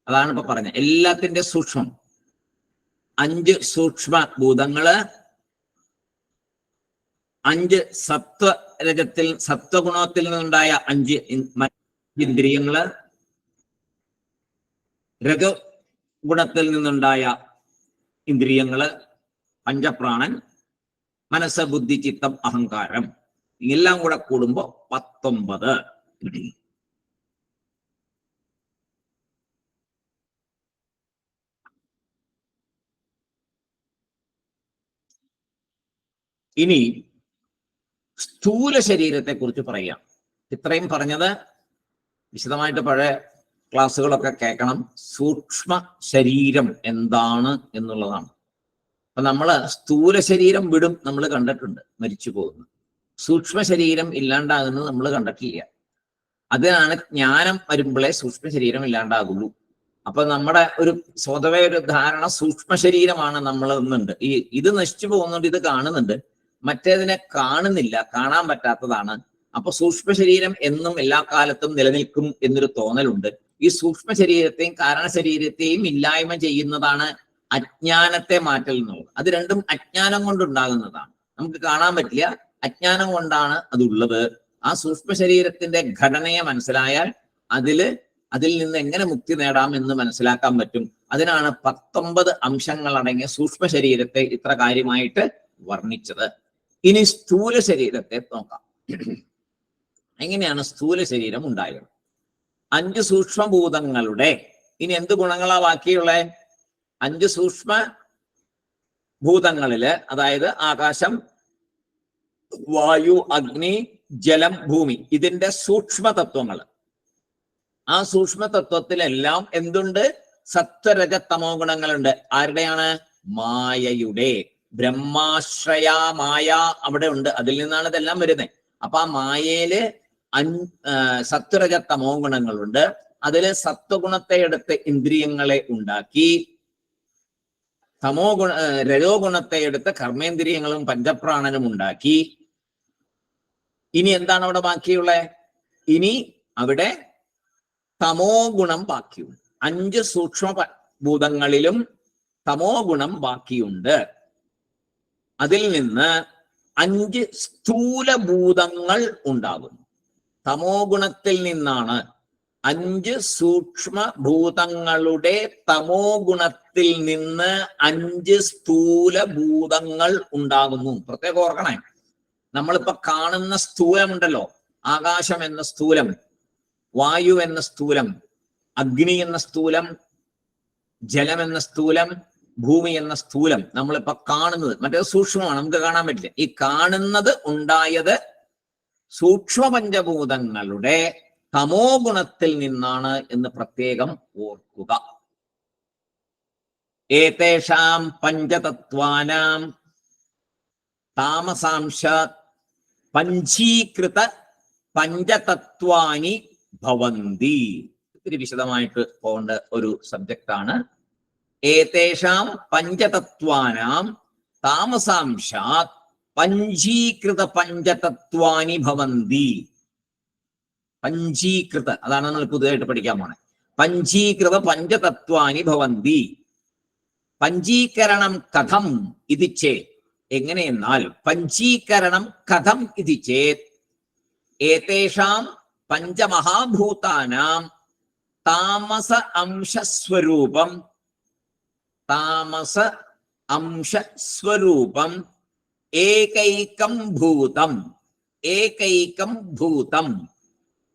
അതാണ് ഇപ്പൊ പറഞ്ഞത്. എല്ലാത്തിന്റെ സൂക്ഷ്മം 5 സൂക്ഷ്മ ഭൂതങ്ങള്, 5 സത്വഗുണത്തിൽ നിന്നുണ്ടായ 5 ഇന്ദ്രിയങ്ങള്, രജഗുണത്തിൽ നിന്നുണ്ടായ ഇന്ദ്രിയങ്ങള്, പഞ്ചപ്രാണൻ, മനസ്സ്, ബുദ്ധി, ചിത്തം, അഹങ്കാരം, എല്ലാം കൂടെ കൂടുമ്പോ 19. ഇനി സ്ഥൂല ശരീരത്തെ കുറിച്ച് പറയാം. ഇത്രയും പറഞ്ഞത് വിശദമായിട്ട് പഴയ ക്ലാസ്സുകളൊക്കെ കേൾക്കണം. സൂക്ഷ്മ ശരീരം എന്താണ് എന്നുള്ളതാണ്. അപ്പൊ നമ്മള് സ്ഥൂല ശരീരം വിടും, നമ്മൾ കണ്ടിട്ടുണ്ട്, മരിച്ചു പോകുന്നു. സൂക്ഷ്മ ശരീരം ഇല്ലാണ്ടാകുന്നത് നമ്മൾ കണ്ടിട്ടില്ല. അതിനാണ് ജ്ഞാനം വരുമ്പോഴേ സൂക്ഷ്മ ശരീരം ഇല്ലാണ്ടാകുള്ളൂ. അപ്പൊ നമ്മുടെ ഒരു സ്വതവേ ഒരു ധാരണ സൂക്ഷ്മ ശരീരമാണ് നമ്മൾ എന്നുണ്ട്. ഇത് നശിച്ചു പോകുന്നുണ്ട്, ഇത് കാണുന്നുണ്ട്, മറ്റേതിനെ കാണുന്നില്ല, കാണാൻ പറ്റാത്തതാണ്. അപ്പൊ സൂക്ഷ്മ ശരീരം എന്നും എല്ലാ കാലത്തും നിലനിൽക്കും എന്നൊരു തോന്നലുണ്ട്. ഈ സൂക്ഷ്മ ശരീരത്തെയും കാരണ ശരീരത്തെയും ഇല്ലായ്മ ചെയ്യുന്നതാണ് അജ്ഞാനത്തെ മാറ്റൽ എന്നുള്ളത്. അത് രണ്ടും അജ്ഞാനം കൊണ്ടുണ്ടാകുന്നതാണ്. നമുക്ക് കാണാൻ പറ്റില്ല, അജ്ഞാനം കൊണ്ടാണ് അതുള്ളത്. ആ സൂക്ഷ്മ ശരീരത്തിന്റെ ഘടനയെ മനസ്സിലായാൽ അതിൽ നിന്ന് എങ്ങനെ മുക്തി നേടാം എന്ന് മനസ്സിലാക്കാൻ പറ്റും. അതിനാണ് 19 അംശങ്ങൾ അടങ്ങിയ സൂക്ഷ്മ ശരീരത്തെ ഇത്ര കാര്യമായിട്ട് വർണ്ണിച്ചത്. ഇനി സ്ഥൂല ശരീരത്തെ നോക്കാം. എങ്ങനെയാണ് സ്ഥൂല ശരീരം ഉണ്ടായത്? 5 സൂക്ഷ്മഭൂതങ്ങളുടെ ഇനി എന്ത് ഗുണങ്ങളാ ബാക്കിയുള്ളത്? 5 സൂക്ഷ്മ ഭൂതങ്ങളില്, അതായത് ആകാശം, വായു, അഗ്നി, ജലം, ഭൂമി, ഇതിന്റെ സൂക്ഷ്മ തത്വങ്ങൾ. ആ സൂക്ഷ്മ തത്വത്തിലെല്ലാം എന്തുണ്ട്? സത്വരജ തമോ ഗുണങ്ങളുണ്ട്. ആരുടെയാണ്? മായയുടെ. ബ്രഹ്മാശ്രയ മായ അവിടെ ഉണ്ട്. അതിൽ നിന്നാണ് ഇതെല്ലാം വരുന്നത്. അപ്പൊ ആ മായയില് സത്വരജ തമോ ഗുണങ്ങളുണ്ട്. അതില് സത്വഗുണത്തെ എടുത്ത് ഇന്ദ്രിയങ്ങളെ ഉണ്ടാക്കി, രജോ ഗുണത്തെ എടുത്ത് കർമ്മേന്ദ്രിയങ്ങളും പഞ്ചപ്രാണനും ഉണ്ടാക്കി. ഇനി എന്താണ് അവിടെ ബാക്കിയുള്ളത്? ഇനി അവിടെ തമോ ഗുണം ബാക്കിയുണ്ട്. 5 സൂക്ഷ്മ ഭൂതങ്ങളിലും തമോ ഗുണം ബാക്കിയുണ്ട്. അതിൽ നിന്ന് 5 സ്ഥൂലഭൂതങ്ങൾ ഉണ്ടാകുന്നു. തമോ ഗുണത്തിൽ നിന്നാണ് 5 സൂക്ഷ്മ ഭൂതങ്ങളുടെ തമോ ഗുണത്തിൽ നിന്ന് 5 സ്ഥൂലഭൂതങ്ങൾ ഉണ്ടാകുന്നു. പ്രത്യേകം ഓർക്കണേ, നമ്മളിപ്പോ കാണുന്ന സ്ഥൂലമുണ്ടല്ലോ, ആകാശം എന്ന സ്ഥൂലം, വായു എന്ന സ്ഥൂലം, അഗ്നി എന്ന സ്ഥൂലം, ജലം എന്ന സ്ഥൂലം, ഭൂമി എന്ന സ്ഥൂലം നമ്മളിപ്പോ കാണുന്നത്, മറ്റേത് സൂക്ഷ്മമാണ്, നമുക്ക് കാണാൻ പറ്റില്ല. ഈ കാണുന്നത് ഉണ്ടായത് സൂക്ഷ്മ പഞ്ചഭൂതങ്ങളുടെ തമോ ഗുണത്തിൽ നിന്നാണ് എന്ന് പ്രത്യേകം ഓർക്കുക. ഏതേഷാം പഞ്ചതത്വാനാം താമസാംശാത് പഞ്ചീകൃത പഞ്ചതത്വാനി ഭവന്തി. ഇത്തിരി വിശദമായിട്ട് പോകേണ്ട ഒരു സബ്ജക്റ്റാണ്. ഏതേഷാം പഞ്ചതത്വാനാം താമസാംശാത് പഞ്ചീകൃത പഞ്ചതത്വാനി ഭവന്തി. പഞ്ചീകൃത, അതാണ് നമ്മൾ പുതുതായിട്ട് പഠിക്കാൻ പോണേ. പഞ്ചീകൃത പഞ്ചതത്വാനി ഭവന്തി. പഞ്ചീകരണം കഥം ഇതി ചേത്, എങ്ങനെയെന്നാൽ പഞ്ചീകരണം കഥം ഇതി ചേത് ഏതേഷാം പഞ്ചമഹാഭൂതാനാം താമസ അംശസ്വരൂപം, താമസ അംശസ്വരൂപം ഏകൈകം ഭൂതം, ഏകൈകം ഭൂതം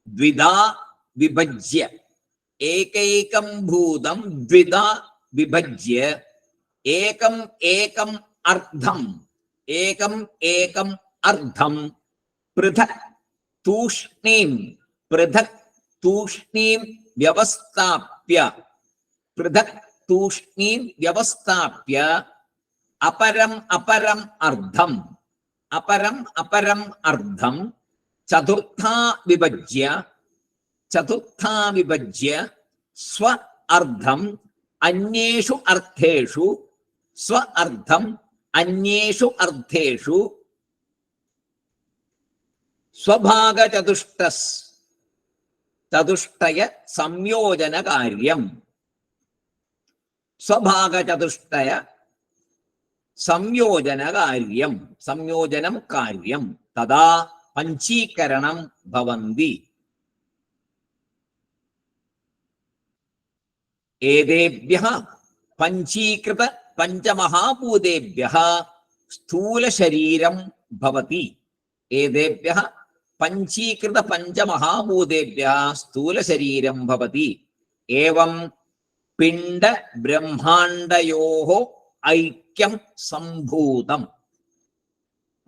ദ്വിധാ വിഭജ്യ, ഏകൈകം ഭൂതം ദ്വിധാ വിഭജ്യ ഏകം ഏകം അർദ്ധം, ഏകം ഏകം അർദ്ധം പൃഥക് തൂഷ്ണീം, പൃഥക് തൂഷ്ണീം വ്യവസ്ഥാപ്യ, പൃഥക് തൂഷ്ണീം വ്യവസ്ഥാപ്യ അപരം അപരം അർദ്ധം, അപരം അപരം അർദ്ധം ചതുർത്ഥാ വിഭജ്യ, ചതുർത്ഥാ വിഭജ്യ സ്വ അർദ്ധം അന്യേഷു അർത്ഥേഷു, സ്വ അർദ്ധം അന്യേഷു അർത്ഥേഷു സ്വഭാഗചതുഷ്ടസ്, ചതുഷ്ടയ സംയോജന കാര്യം, സ്വഭാഗചതുഷ്ടയ സംയോജന കാര്യം, സംയോജനം കാര്യം തഥാ പഞ്ചീകരണം ഭവന്തി. ഏതേഭ്യഃ പഞ്ചീകൃത പഞ്ചമഹാഭൂതേഭ്യഃ സ്ഥൂല ശരീരം ഭവതി. ഏതേഭ്യഃ പഞ്ചീകൃത പഞ്ചമഹാഭൂതേഭ്യഃ സ്ഥൂല ശരീരം ഭവതി. ഏവം പിണ്ഡ ബ്രഹ്മാണ്ഡയോഃ ഐക്യം സംഭൂതം.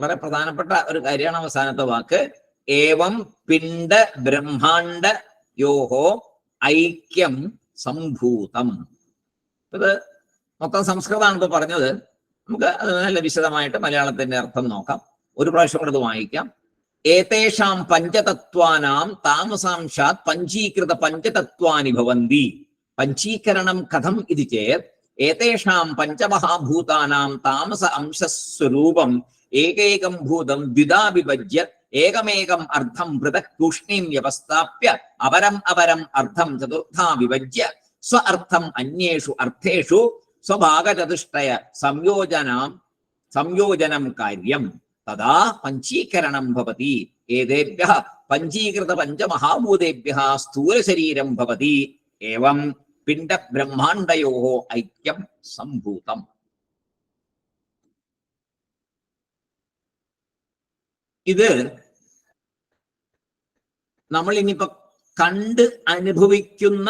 വളരെ പ്രധാനപ്പെട്ട ഒരു കാര്യമാണ് അവസാനത്തെ വാക്ക്. ഏവം പിണ്ഡ ബ്രഹ്മാണ്ഡയോഃ ഐക്യം സംഭൂതം. ഇത് മൊത്തം സംസ്കൃതമാണ് ഇപ്പൊ പറഞ്ഞത്. നമുക്ക് അത് നല്ല വിശദമായിട്ട് മലയാളത്തിന്റെ അർത്ഥം നോക്കാം. ഒരു പ്രാവശ്യം കൂടെ ഇത് വായിക്കാം. ഏതേഷാം പഞ്ചതത്വാനാം താമസാംശാത് പഞ്ചീകൃത പഞ്ചതത്വാനി ഭവന്തി. പഞ്ചീകരണം കഥം ഇതി ചേത് ഏതേഷാം പഞ്ചമഹാഭൂതാനാം താമസ അംശസ്വരൂപം ഏകൈകം ഭൂതം ദ്വിധാ വിഭജ്യ ഏകമേകം അർത്ഥം പൃഥക് തൂഷ്ണീം വ്യവസ്ഥാപ്യ അപരം അപരം അർത്ഥം ചതുർത്ഥാ വിഭജ്യ സ്വ അർത്ഥം അന്യേഷു അർത്ഥേഷു സ്വഭാഗചതുഷ്ടയ സംയോജനം കാര്യം തഥാ പഞ്ചീകരണം ഭവതി. ഏതേഭ്യഃ പഞ്ചീകൃത പഞ്ചമഹാഭൂതേഭ്യഃ സ്ഥൂല ശരീരം ഭവതി. ഏവം പിണ്ഡ ബ്രഹ്മാണ്ഡയോഃ ഐക്യം സംഭൂതം. ഇത് നമ്മൾ ഇനിയിപ്പോ കണ്ട് അനുഭവിക്കുന്ന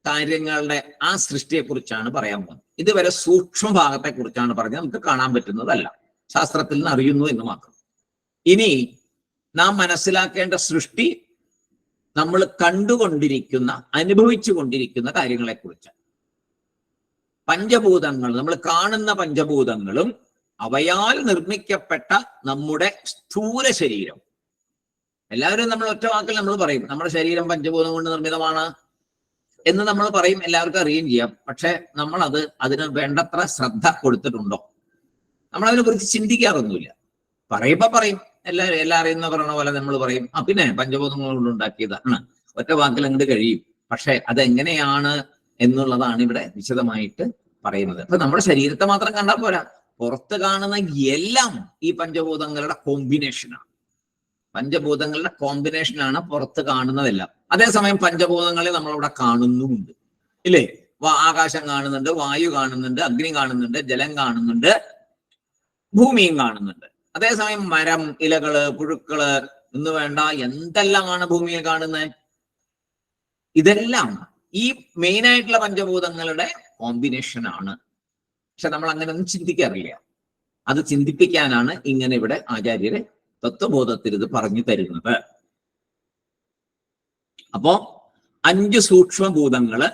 കാര്യങ്ങളുടെ ആ സൃഷ്ടിയെ കുറിച്ചാണ് പറയാൻ പോകുന്നത്. ഇതുവരെ സൂക്ഷ്മ ഭാഗത്തെ കുറിച്ചാണ് പറഞ്ഞത്, നമുക്ക് കാണാൻ പറ്റുന്നതല്ല, ശാസ്ത്രത്തിൽ നിന്ന് അറിയുന്നു എന്ന് മാത്രം. ഇനി നാം മനസ്സിലാക്കേണ്ട സൃഷ്ടി നമ്മൾ കണ്ടുകൊണ്ടിരിക്കുന്ന അനുഭവിച്ചു കൊണ്ടിരിക്കുന്ന കാര്യങ്ങളെ കുറിച്ച്. പഞ്ചഭൂതങ്ങൾ, നമ്മൾ കാണുന്ന പഞ്ചഭൂതങ്ങളും അവയാൽ നിർമ്മിക്കപ്പെട്ട നമ്മുടെ സ്ഥൂല ശരീരം. എല്ലാവരും നമ്മൾ ഒറ്റ വാക്കിൽ നമ്മൾ പറയും നമ്മുടെ ശരീരം പഞ്ചഭൂതം കൊണ്ട് നിർമ്മിതമാണ് എന്ന് നമ്മൾ പറയും, എല്ലാവർക്കും അറിയുകയും ചെയ്യാം. പക്ഷെ നമ്മൾ അതിന് വേണ്ടത്ര ശ്രദ്ധ കൊടുത്തിട്ടുണ്ടോ? നമ്മൾ അതിനെ കുറിച്ച് ചിന്തിക്കാറൊന്നുമില്ല. പറയുമ്പോ പറയും, എല്ലാം അറിയുന്ന പറയണ പോലെ നമ്മൾ പറയും, പിന്നെ പഞ്ചഭൂതങ്ങൾ കൊണ്ട് ഉണ്ടാക്കിയതാണ്, ഒറ്റ വാക്കിൽ അങ്ങോട്ട് കഴിയും. പക്ഷെ അതെങ്ങനെയാണ് എന്നുള്ളതാണ് ഇവിടെ വിശദമായിട്ട് പറയുന്നത്. അപ്പൊ നമ്മുടെ ശരീരത്തെ മാത്രം കണ്ടാൽ പോരാ, പുറത്ത് കാണുന്ന എല്ലാം ഈ പഞ്ചഭൂതങ്ങളുടെ കോമ്പിനേഷനാണ്. പഞ്ചഭൂതങ്ങളുടെ കോമ്പിനേഷനാണ് പുറത്ത് കാണുന്നതെല്ലാം. അതേസമയം പഞ്ചഭൂതങ്ങളെ നമ്മളവിടെ കാണുന്നുമുണ്ട്, ഇല്ലേ? ആകാശം കാണുന്നുണ്ട്, വായു കാണുന്നുണ്ട്, അഗ്നി കാണുന്നുണ്ട്, ജലം കാണുന്നുണ്ട്, ഭൂമിയും കാണുന്നുണ്ട്. അതേസമയം മരം, ഇലകള്, പുഴുക്കള് എന്ന് വേണ്ട എന്തെല്ലാമാണ് ഭൂമിയെ കാണുന്നത്. ഇതെല്ലാം ഈ മെയിൻ ആയിട്ടുള്ള പഞ്ചഭൂതങ്ങളുടെ കോമ്പിനേഷൻ ആണ്. പക്ഷെ നമ്മൾ അങ്ങനെ ഒന്നും ചിന്തിക്കാറില്ല. അത് ചിന്തിപ്പിക്കാനാണ് ഇങ്ങനെ ഇവിടെ ആചാര്യര് തത്വബോധത്തിൽ ഇത് പറഞ്ഞു തരുന്നത്. അപ്പോ 5 സൂക്ഷ്മഭൂതങ്ങള്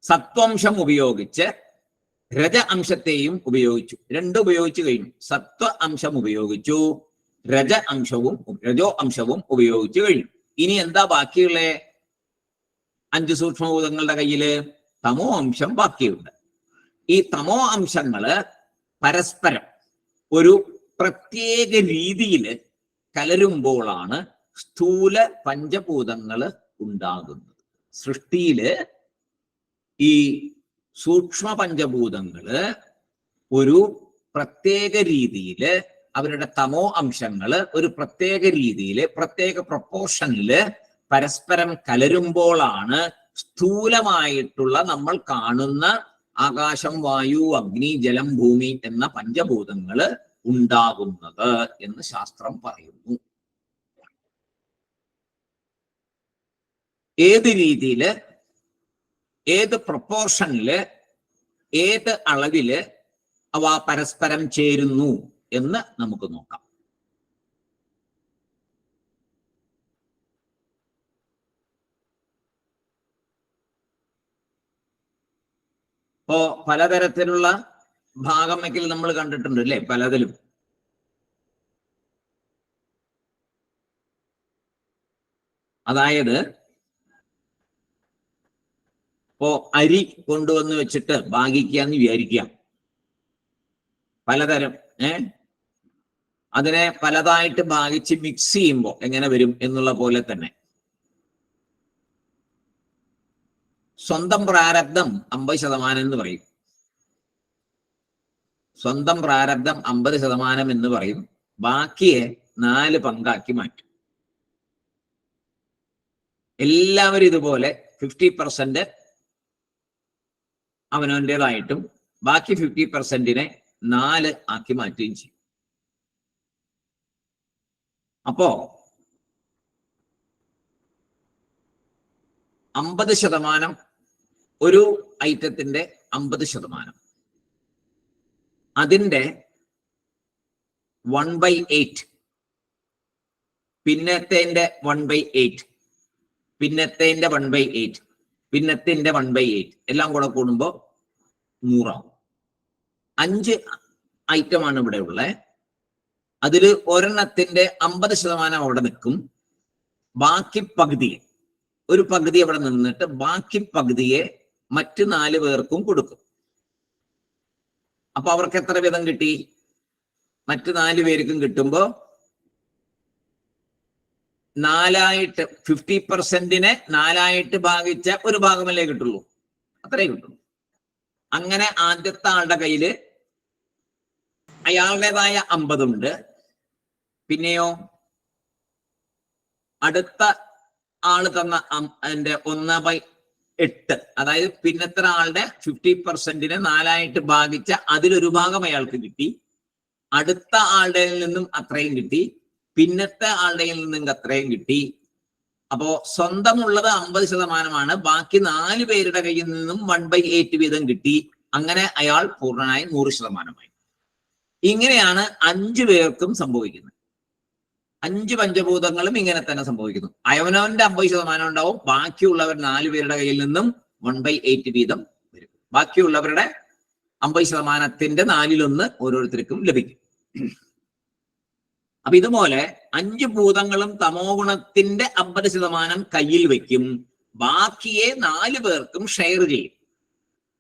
സത്വംശം ഉപയോഗിച്ച് രജ അംശത്തെയും ഉപയോഗിച്ചു. 2 ഉപയോഗിച്ചു കഴിഞ്ഞു. സത്വ അംശം ഉപയോഗിച്ചു, രജോ അംശവും ഉപയോഗിച്ചു കഴിഞ്ഞു. ഇനി എന്താ ബാക്കിയുള്ള 5 സൂക്ഷ്മഭൂതങ്ങളുടെ കയ്യില്? തമോ അംശം ബാക്കിയുണ്ട്. ഈ തമോ അംശങ്ങള് പരസ്പരം ഒരു പ്രത്യേക രീതിയിൽ കലരുമ്പോഴാണ് സ്ഥൂല പഞ്ചഭൂതങ്ങൾ ഉണ്ടാകുന്നത്. സൃഷ്ടിയില് ഈ സൂക്ഷ്മ പഞ്ചഭൂതങ്ങള് ഒരു പ്രത്യേക രീതിയില് അവരുടെ തമോ അംശങ്ങള് ഒരു പ്രത്യേക രീതിയില് പ്രത്യേക പ്രൊപ്പോർഷനില് പരസ്പരം കലരുമ്പോഴാണ് സ്ഥൂലമായിട്ടുള്ള നമ്മൾ കാണുന്ന ആകാശം, വായു, അഗ്നി, ജലം, ഭൂമി എന്ന പഞ്ചഭൂതങ്ങള് ഉണ്ടാകുന്നത് എന്ന് ശാസ്ത്രം പറയുന്നു. ഏത് രീതിയില്, ഏത് പ്രൊപ്പോർഷനില്, ഏത് അളവില് അവ പരസ്പരം ചേരുന്നു എന്ന് നമുക്ക് നോക്കാം. ഇപ്പോ പലതരത്തിലുള്ള ഭാഗം വയ്ക്കൽ നമ്മൾ കണ്ടിട്ടുണ്ട് അല്ലെ? പലതിലും. അതായത് ഇപ്പോ അരി കൊണ്ടുവന്ന് വെച്ചിട്ട് ഭാഗിക്കാന്ന് വിചാരിക്കാം. പലതരം അതിനെ പലതായിട്ട് ഭാഗിച്ച് മിക്സ് ചെയ്യുമ്പോൾ എങ്ങനെ വരും എന്നുള്ള പോലെ തന്നെ സ്വന്തം പ്രാരബ്ധം 50% എന്ന് പറയും. സ്വന്തം പ്രാരബ്ധം 50% എന്ന് പറയും. ബാക്കിയെ 4 പങ്കാക്കി മാറ്റും. എല്ലാവരും ഇതുപോലെ 50% അവനവൻ്റെതായിട്ടും ബാക്കി 50%നെ 4 ആക്കി മാറ്റുകയും ചെയ്യും. അപ്പോ 50% ഒരു ഐറ്റത്തിന്റെ 50%, അതിന്റെ 1/8, പിന്നത്തേന്റെ 1/8, പിന്നത്തേന്റെ 1/8, പിന്നത്തിന്റെ 1/8 എല്ലാം കൂടെ കൂടുമ്പോ 100 ആവും. 5 ഐറ്റമാണ് ഇവിടെ ഉള്ളത്. അതില് ഒരെണ്ണത്തിന്റെ 50% അവിടെ നിൽക്കും. ബാക്കി പകുതിയെ, ഒരു പകുതി അവിടെ നിന്നിട്ട് ബാക്കി പകുതിയെ മറ്റ് 4 പേർക്കും കൊടുക്കും. അപ്പൊ അവർക്ക് എത്ര വീതം കിട്ടി? മറ്റ് 4 പേർക്കും കിട്ടുമ്പോ 4 50%നെ 4 ഭാഗിച്ച ഒരു ഭാഗമല്ലേ കിട്ടുള്ളൂ, അത്രേ കിട്ടുള്ളൂ. അങ്ങനെ ആദ്യത്തെ ആളുടെ കയ്യില് അയാളുടേതായ 50 ഉണ്ട്. പിന്നെയോ അടുത്ത ആള് തന്ന അതിന്റെ 1/8, അതായത് പിന്നത്തെ ആളുടെ 50%നെ 4 ഭാഗിച്ച അതിലൊരു ഭാഗം അയാൾക്ക് കിട്ടി. അടുത്ത ആളുടെ നിന്നും അത്രയും കിട്ടി. പിന്നത്തെ ആളുടെ നിന്നും അത്രയും കിട്ടി. അപ്പോ സ്വന്തമുള്ളത് 50%, ബാക്കി 4 പേരുടെ കയ്യിൽ നിന്നും 1/8 വീതം കിട്ടി. അങ്ങനെ അയാൾ പൂർണ്ണമായി 100%. ഇങ്ങനെയാണ് 5 പേർക്കും സംഭവിക്കുന്നത്. 5 പഞ്ചഭൂതങ്ങളും ഇങ്ങനെ തന്നെ സംഭവിക്കുന്നു. അവനവന്റെ 50% ഉണ്ടാവും. ബാക്കിയുള്ളവർ 4 പേരുടെ കയ്യിൽ നിന്നും 1/8 വീതം വരും. ബാക്കിയുള്ളവരുടെ 50%ന്റെ 4/1 ഓരോരുത്തർക്കും ലഭിക്കും. അപ്പൊ ഇതുപോലെ 5 ഭൂതങ്ങളും തമോ ഗുണത്തിന്റെ 50% കയ്യിൽ വെക്കും. ബാക്കിയെ 4 പേർക്കും ഷെയർ ചെയ്യും.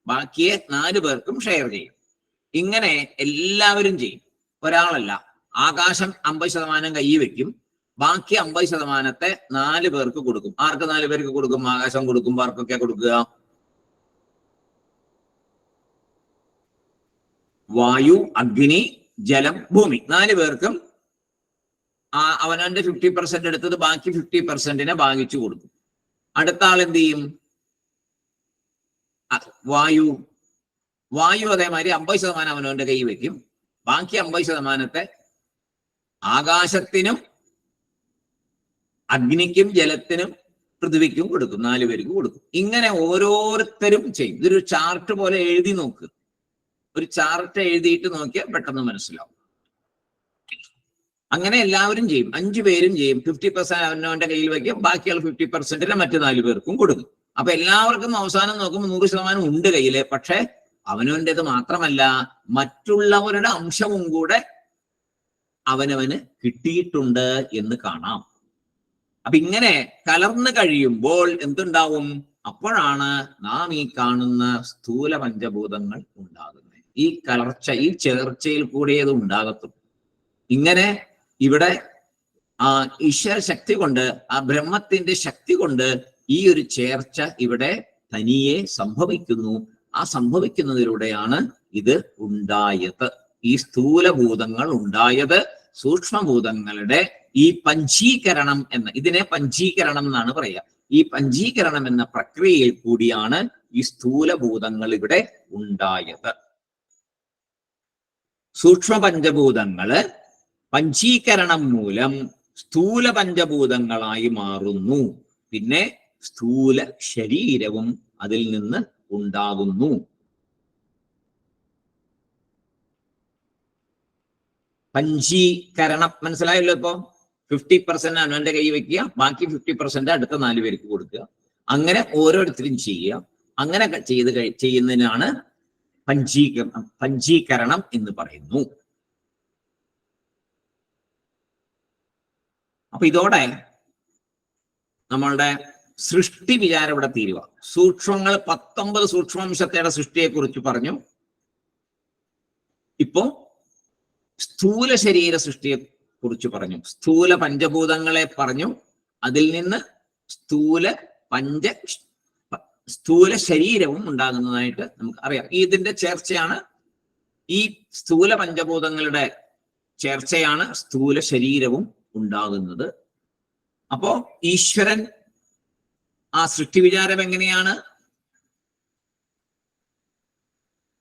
ബാക്കിയെ 4 പേർക്കും ഷെയർ ചെയ്യും. ഇങ്ങനെ എല്ലാവരും ചെയ്യും. ഒരാളല്ല. ആകാശം 50% കയ്യിൽ വെക്കും. ബാക്കി 50%ത്തെ 4 പേർക്ക് കൊടുക്കും. ആർക്ക് 4 പേർക്ക് കൊടുക്കും? ആകാശം കൊടുക്കും. ആർക്കൊക്കെ കൊടുക്കുക? വായു, അഗ്നി, ജലം, ഭൂമി, 4 പേർക്കും അവനവന്റെ 50% എടുത്തത് ബാക്കി 50%നെ ഭാഗിച്ചു കൊടുക്കും. അടുത്ത ആൾ എന്ത് ചെയ്യും? വായു അതേമാതിരി 50% അവനവന്റെ കൈ വെക്കും. ബാക്കി 50%ത്തെ ആകാശത്തിനും അഗ്നിക്കും ജലത്തിനും പൃഥ്വിക്കും കൊടുക്കും, 4 പേർക്ക് കൊടുക്കും. ഇങ്ങനെ ഓരോരുത്തരും ചെയ്യും. ഇതൊരു ചാർട്ട് പോലെ എഴുതി നോക്ക്. ഒരു ചാർട്ട് എഴുതിയിട്ട് നോക്കിയാൽ പെട്ടെന്ന് മനസ്സിലാവും. അങ്ങനെ എല്ലാവരും ചെയ്യും, 5 പേരും ചെയ്യും. 50% അവനവന്റെ കയ്യിൽ വയ്ക്കും, ബാക്കിയുള്ള 50% മറ്റു 4 പേർക്കും കൊടുക്കും. അപ്പൊ എല്ലാവർക്കും അവസാനം നോക്കുമ്പോൾ 100% ഉണ്ട് കയ്യില്. പക്ഷെ അവനവൻ്റെത് മാത്രമല്ല, മറ്റുള്ളവരുടെ അംശവും കൂടെ അവനവന് കിട്ടിയിട്ടുണ്ട് എന്ന് കാണാം. അപ്പൊ ഇങ്ങനെ കലർന്നു കഴിയുമ്പോൾ എന്തുണ്ടാവും? അപ്പോഴാണ് നാം ഈ കാണുന്ന സ്ഥൂല പഞ്ചഭൂതങ്ങൾ ഉണ്ടാകുന്നത്. ഈ കലർച്ച, ഈ ചേർച്ചയിൽ കൂടിയത് ഉണ്ടാകത്തും. ഇങ്ങനെ ഇവിടെ ആ ഈശ്വര ശക്തി കൊണ്ട്, ആ ബ്രഹ്മത്തിന്റെ ശക്തി കൊണ്ട് ഈ ഒരു ചേർച്ച ഇവിടെ തനിയെ സംഭവിക്കുന്നു. ആ സംഭവിക്കുന്നതിലൂടെയാണ് ഇത് ഉണ്ടായത്. ഈ സ്ഥൂലഭൂതങ്ങൾ ഉണ്ടായത് സൂക്ഷ്മഭൂതങ്ങളുടെ ഈ പഞ്ചീകരണം ഇതിനെ പഞ്ചീകരണം എന്നാണ് പറയുക. ഈ പഞ്ചീകരണം എന്ന പ്രക്രിയയിൽ കൂടിയാണ് ഈ സ്ഥൂലഭൂതങ്ങൾ ഇവിടെ ഉണ്ടായത്. സൂക്ഷ്മ പഞ്ചഭൂതങ്ങള് പഞ്ചീകരണം മൂലം സ്ഥൂല പഞ്ചഭൂതങ്ങളായി മാറുന്നു. പിന്നെ സ്ഥൂല ശരീരവും അതിൽ നിന്ന് ഉണ്ടാകുന്നു. പഞ്ചീകരണം മനസ്സിലായല്ലോ? ഇപ്പൊ 50% അവനവന്റെ കൈ വെക്കുക, ബാക്കി 50% അടുത്ത 4 പേർക്ക് കൊടുക്കുക. അങ്ങനെ ഓരോരുത്തരും ചെയ്യുക. അങ്ങനെ ചെയ്യുന്നതിനാണ് പഞ്ചീകരണം എന്ന് പറയുന്നു. അപ്പൊ ഇതോടെ നമ്മളുടെ സൃഷ്ടി വിചാരം ഇവിടെ തീരുക. സൂക്ഷ്മങ്ങൾ 19 സൂക്ഷ്മാംശങ്ങളുടെ സൃഷ്ടിയെ കുറിച്ച് പറഞ്ഞു. ഇപ്പോ സ്ഥൂല ശരീര സൃഷ്ടിയെ കുറിച്ച് പറഞ്ഞു. സ്ഥൂല പഞ്ചഭൂതങ്ങളെ പറഞ്ഞു. അതിൽ നിന്ന് സ്ഥൂല ശരീരവും ഉണ്ടാകുന്നതായിട്ട് നമുക്ക് അറിയാം. ഇതിന്റെ ചേർച്ചയാണ്, ഈ സ്ഥൂല പഞ്ചഭൂതങ്ങളുടെ ചേർച്ചയാണ് സ്ഥൂല ശരീരവും ഉണ്ടാകുന്നത്. അപ്പോ ഈശ്വരൻ ആ സൃഷ്ടി വിചാരം എങ്ങനെയാണ്?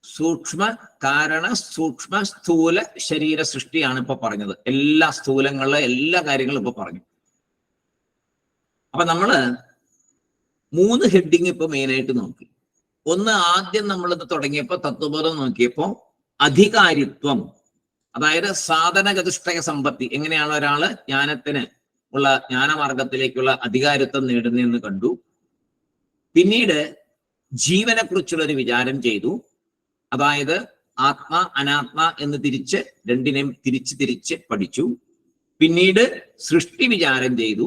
സൂക്ഷ്മ കാരണ സൂക്ഷ്മ സ്ഥൂല ശരീര സൃഷ്ടിയാണ് ഇപ്പൊ പറഞ്ഞത്. എല്ലാ സ്ഥൂലങ്ങളിലെ എല്ലാ കാര്യങ്ങളും ഇപ്പൊ പറഞ്ഞു. അപ്പൊ നമ്മള് 3 ഹെഡിങ് ഇപ്പൊ മെയിനായിട്ട് നോക്കി. ഒന്ന്, ആദ്യം നമ്മളിത് തുടങ്ങിയപ്പോ തത്വബോധം നോക്കിയപ്പോ അധികാരിത്വം, അതായത് സാധനഗതിഷ്ഠയ സമ്പത്തി, എങ്ങനെയാണ് ഒരാള് ജ്ഞാനമാർഗത്തിലേക്കുള്ള അധികാരിത്വം നേടുന്നതെന്ന് കണ്ടു. പിന്നീട് ജീവനെ കുറിച്ചുള്ളൊരു വിചാരം ചെയ്തു. അതായത് ആത്മ അനാത്മ എന്ന് രണ്ടിനെയും തിരിച്ച് പഠിച്ചു. പിന്നീട് സൃഷ്ടി വിചാരം ചെയ്തു.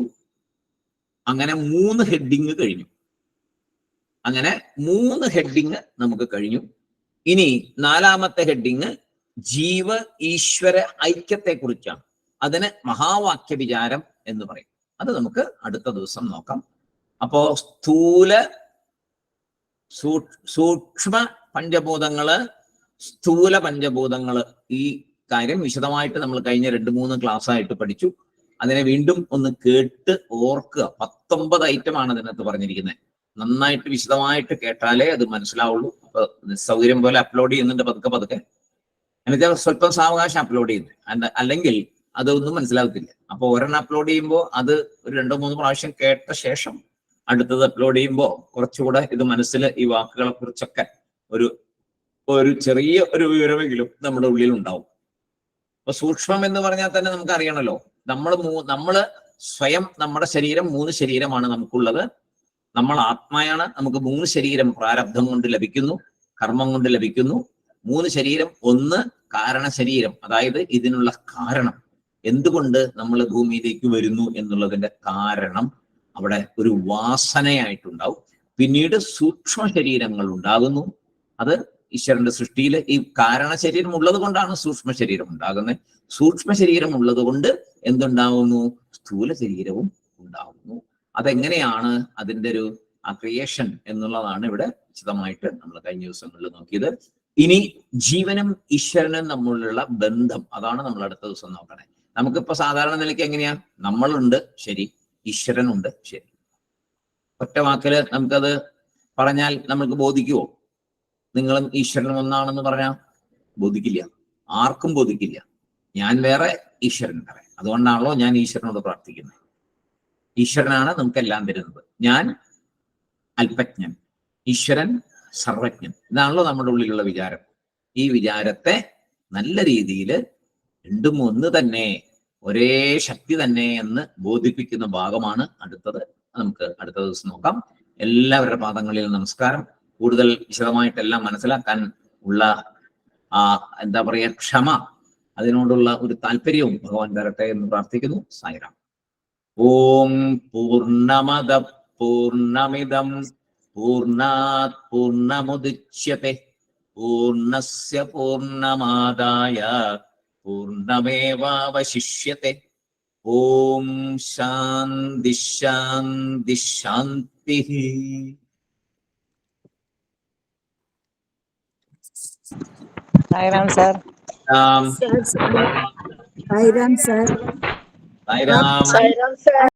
അങ്ങനെ 3 ഹെഡിങ് കഴിഞ്ഞു. അങ്ങനെ 3 ഹെഡിങ് നമുക്ക് കഴിഞ്ഞു. ഇനി 4ാമത്തെ ഹെഡിങ് ജീവ ഈശ്വര ഐക്യത്തെ കുറിച്ചാണ്. അതിന് മഹാവാക്യ വിചാരം എന്ന് പറയും. അത് നമുക്ക് അടുത്ത ദിവസം നോക്കാം. അപ്പോ സൂക്ഷ്മ പഞ്ചഭൂതങ്ങള്, സ്ഥൂല പഞ്ചഭൂതങ്ങള്, ഈ കാര്യം വിശദമായിട്ട് നമ്മൾ കഴിഞ്ഞ 2-3 ക്ലാസ് ആയിട്ട് പഠിച്ചു. അതിനെ വീണ്ടും ഒന്ന് കേട്ട് ഓർക്കുക. 19 ഐറ്റമാണ് അതിനകത്ത് പറഞ്ഞിരിക്കുന്നത്. നന്നായിട്ട് വിശദമായിട്ട് കേട്ടാലേ അത് മനസ്സിലാവുള്ളൂ. അപ്പൊ സൗകര്യം പോലെ അപ്ലോഡ് ചെയ്യുന്നുണ്ട് പതുക്കെ. എന്നുവെച്ചാൽ സ്വല്പം സാവകാശം അപ്ലോഡ് ചെയ്യുന്നത്, അല്ലെങ്കിൽ അതൊന്നും മനസ്സിലാകത്തില്ല. അപ്പൊ ഒരെണ്ണം അപ്ലോഡ് ചെയ്യുമ്പോൾ അത് ഒരു 2-3 പ്രാവശ്യം കേട്ട ശേഷം അടുത്തത് അപ്ലോഡ് ചെയ്യുമ്പോൾ കുറച്ചുകൂടെ ഇത് മനസ്സിൽ ഈ വാക്കുകളെ കുറിച്ചൊക്കെ ഒരു ചെറിയ ഒരു വിവരമെങ്കിലും നമ്മുടെ ഉള്ളിൽ ഉണ്ടാവും. അപ്പൊ സൂക്ഷ്മം എന്ന് പറഞ്ഞാൽ തന്നെ നമുക്ക് അറിയണല്ലോ, നമ്മള് സ്വയം, നമ്മുടെ ശരീരം 3 ശരീരമാണ് നമുക്കുള്ളത്. നമ്മൾ ആത്മായാണ്. നമുക്ക് 3 ശരീരം പ്രാരബ്ധം കൊണ്ട് ലഭിക്കുന്നു, കർമ്മം കൊണ്ട് ലഭിക്കുന്നു. 3 ശരീരം. ഒന്ന് കാരണ ശരീരം, അതായത് ഇതിനുള്ള കാരണം, എന്തുകൊണ്ട് നമ്മൾ ഭൂമിയിലേക്ക് വരുന്നു എന്നുള്ളതിന്റെ കാരണം അവിടെ ഒരു വാസനയായിട്ടുണ്ടാവും. പിന്നീട് സൂക്ഷ്മ ശരീരങ്ങൾ ഉണ്ടാകുന്നു. അത് ഈശ്വരന്റെ സൃഷ്ടിയിൽ ഈ കാരണ ശരീരം ഉള്ളത് കൊണ്ടാണ് സൂക്ഷ്മ ശരീരം ഉണ്ടാകുന്നത്. സൂക്ഷ്മ ശരീരം ഉള്ളത് കൊണ്ട് എന്തുണ്ടാവുന്നു? സ്ഥൂല ശരീരവും ഉണ്ടാവുന്നു. അതെങ്ങനെയാണ് അതിന്റെ ആ ക്രിയേഷൻ എന്നുള്ളതാണ് ഇവിടെ വിശദമായിട്ട് നമ്മൾ കഴിഞ്ഞ ദിവസങ്ങളിൽ നോക്കിയത്. ഇനി ജീവനും ഈശ്വരനും തമ്മിലുള്ള ബന്ധം, അതാണ് നമ്മൾ അടുത്ത ദിവസം നോക്കണേ. നമുക്കിപ്പോ സാധാരണ നിലയ്ക്ക് എങ്ങനെയാ? നമ്മളുണ്ട്, ശരി, ഈശ്വരനുണ്ട്, ശരി. ഒറ്റ വാക്കില് നമുക്കത് പറഞ്ഞാൽ നമുക്ക് ബോധിക്കുവോ? നിങ്ങളും ഈശ്വരനും ഒന്നാണെന്ന് പറഞ്ഞാൽ ബോധിക്കില്ല, ആർക്കും ബോധിക്കില്ല. ഞാൻ വേറെ, ഈശ്വരൻ വേറെ. അതുകൊണ്ടാണല്ലോ ഞാൻ ഈശ്വരനോട് പ്രാർത്ഥിക്കുന്നത്. ഈശ്വരനാണ് നമുക്കെല്ലാം തരുന്നത്. ഞാൻ അല്പജ്ഞൻ, ഈശ്വരൻ സർവജ്ഞൻ. ഇതാണല്ലോ നമ്മുടെ ഉള്ളിലുള്ള വിചാരം. ഈ വിചാരത്തെ നല്ല രീതിയിൽ രണ്ടും ഒന്ന് തന്നെ, ഒരേ ശക്തി തന്നെ എന്ന് ബോധിപ്പിക്കുന്ന ഭാഗമാണ് അടുത്തത്. നമുക്ക് അടുത്ത ദിവസം നോക്കാം. എല്ലാവരുടെ പാദങ്ങളിൽ നമസ്കാരം. കൂടുതൽ വിശദമായിട്ടെല്ലാം മനസ്സിലാക്കാൻ ഉള്ള എന്താ പറയുക, ക്ഷമ, അതിനോടുള്ള ഒരു താല്പര്യവും ഭഗവാൻ തരട്ടെ എന്ന് പ്രാർത്ഥിക്കുന്നു. സായിറാം. ഓം പൂർണ്ണമദ പൂർണ്ണമിദം പൂർണ്ണാത് പൂർണ്ണമുദച്യത്തെ പൂർണ്ണസ്യ പൂർണ്ണമാദായ പൂർണ്ണമേവാവശിഷ്യത്തെ. ഓം ശാന്തി ശാന്തി ശാന്തി. സായിറാം സാർ. സായിറാം. സായിറാം സാർ.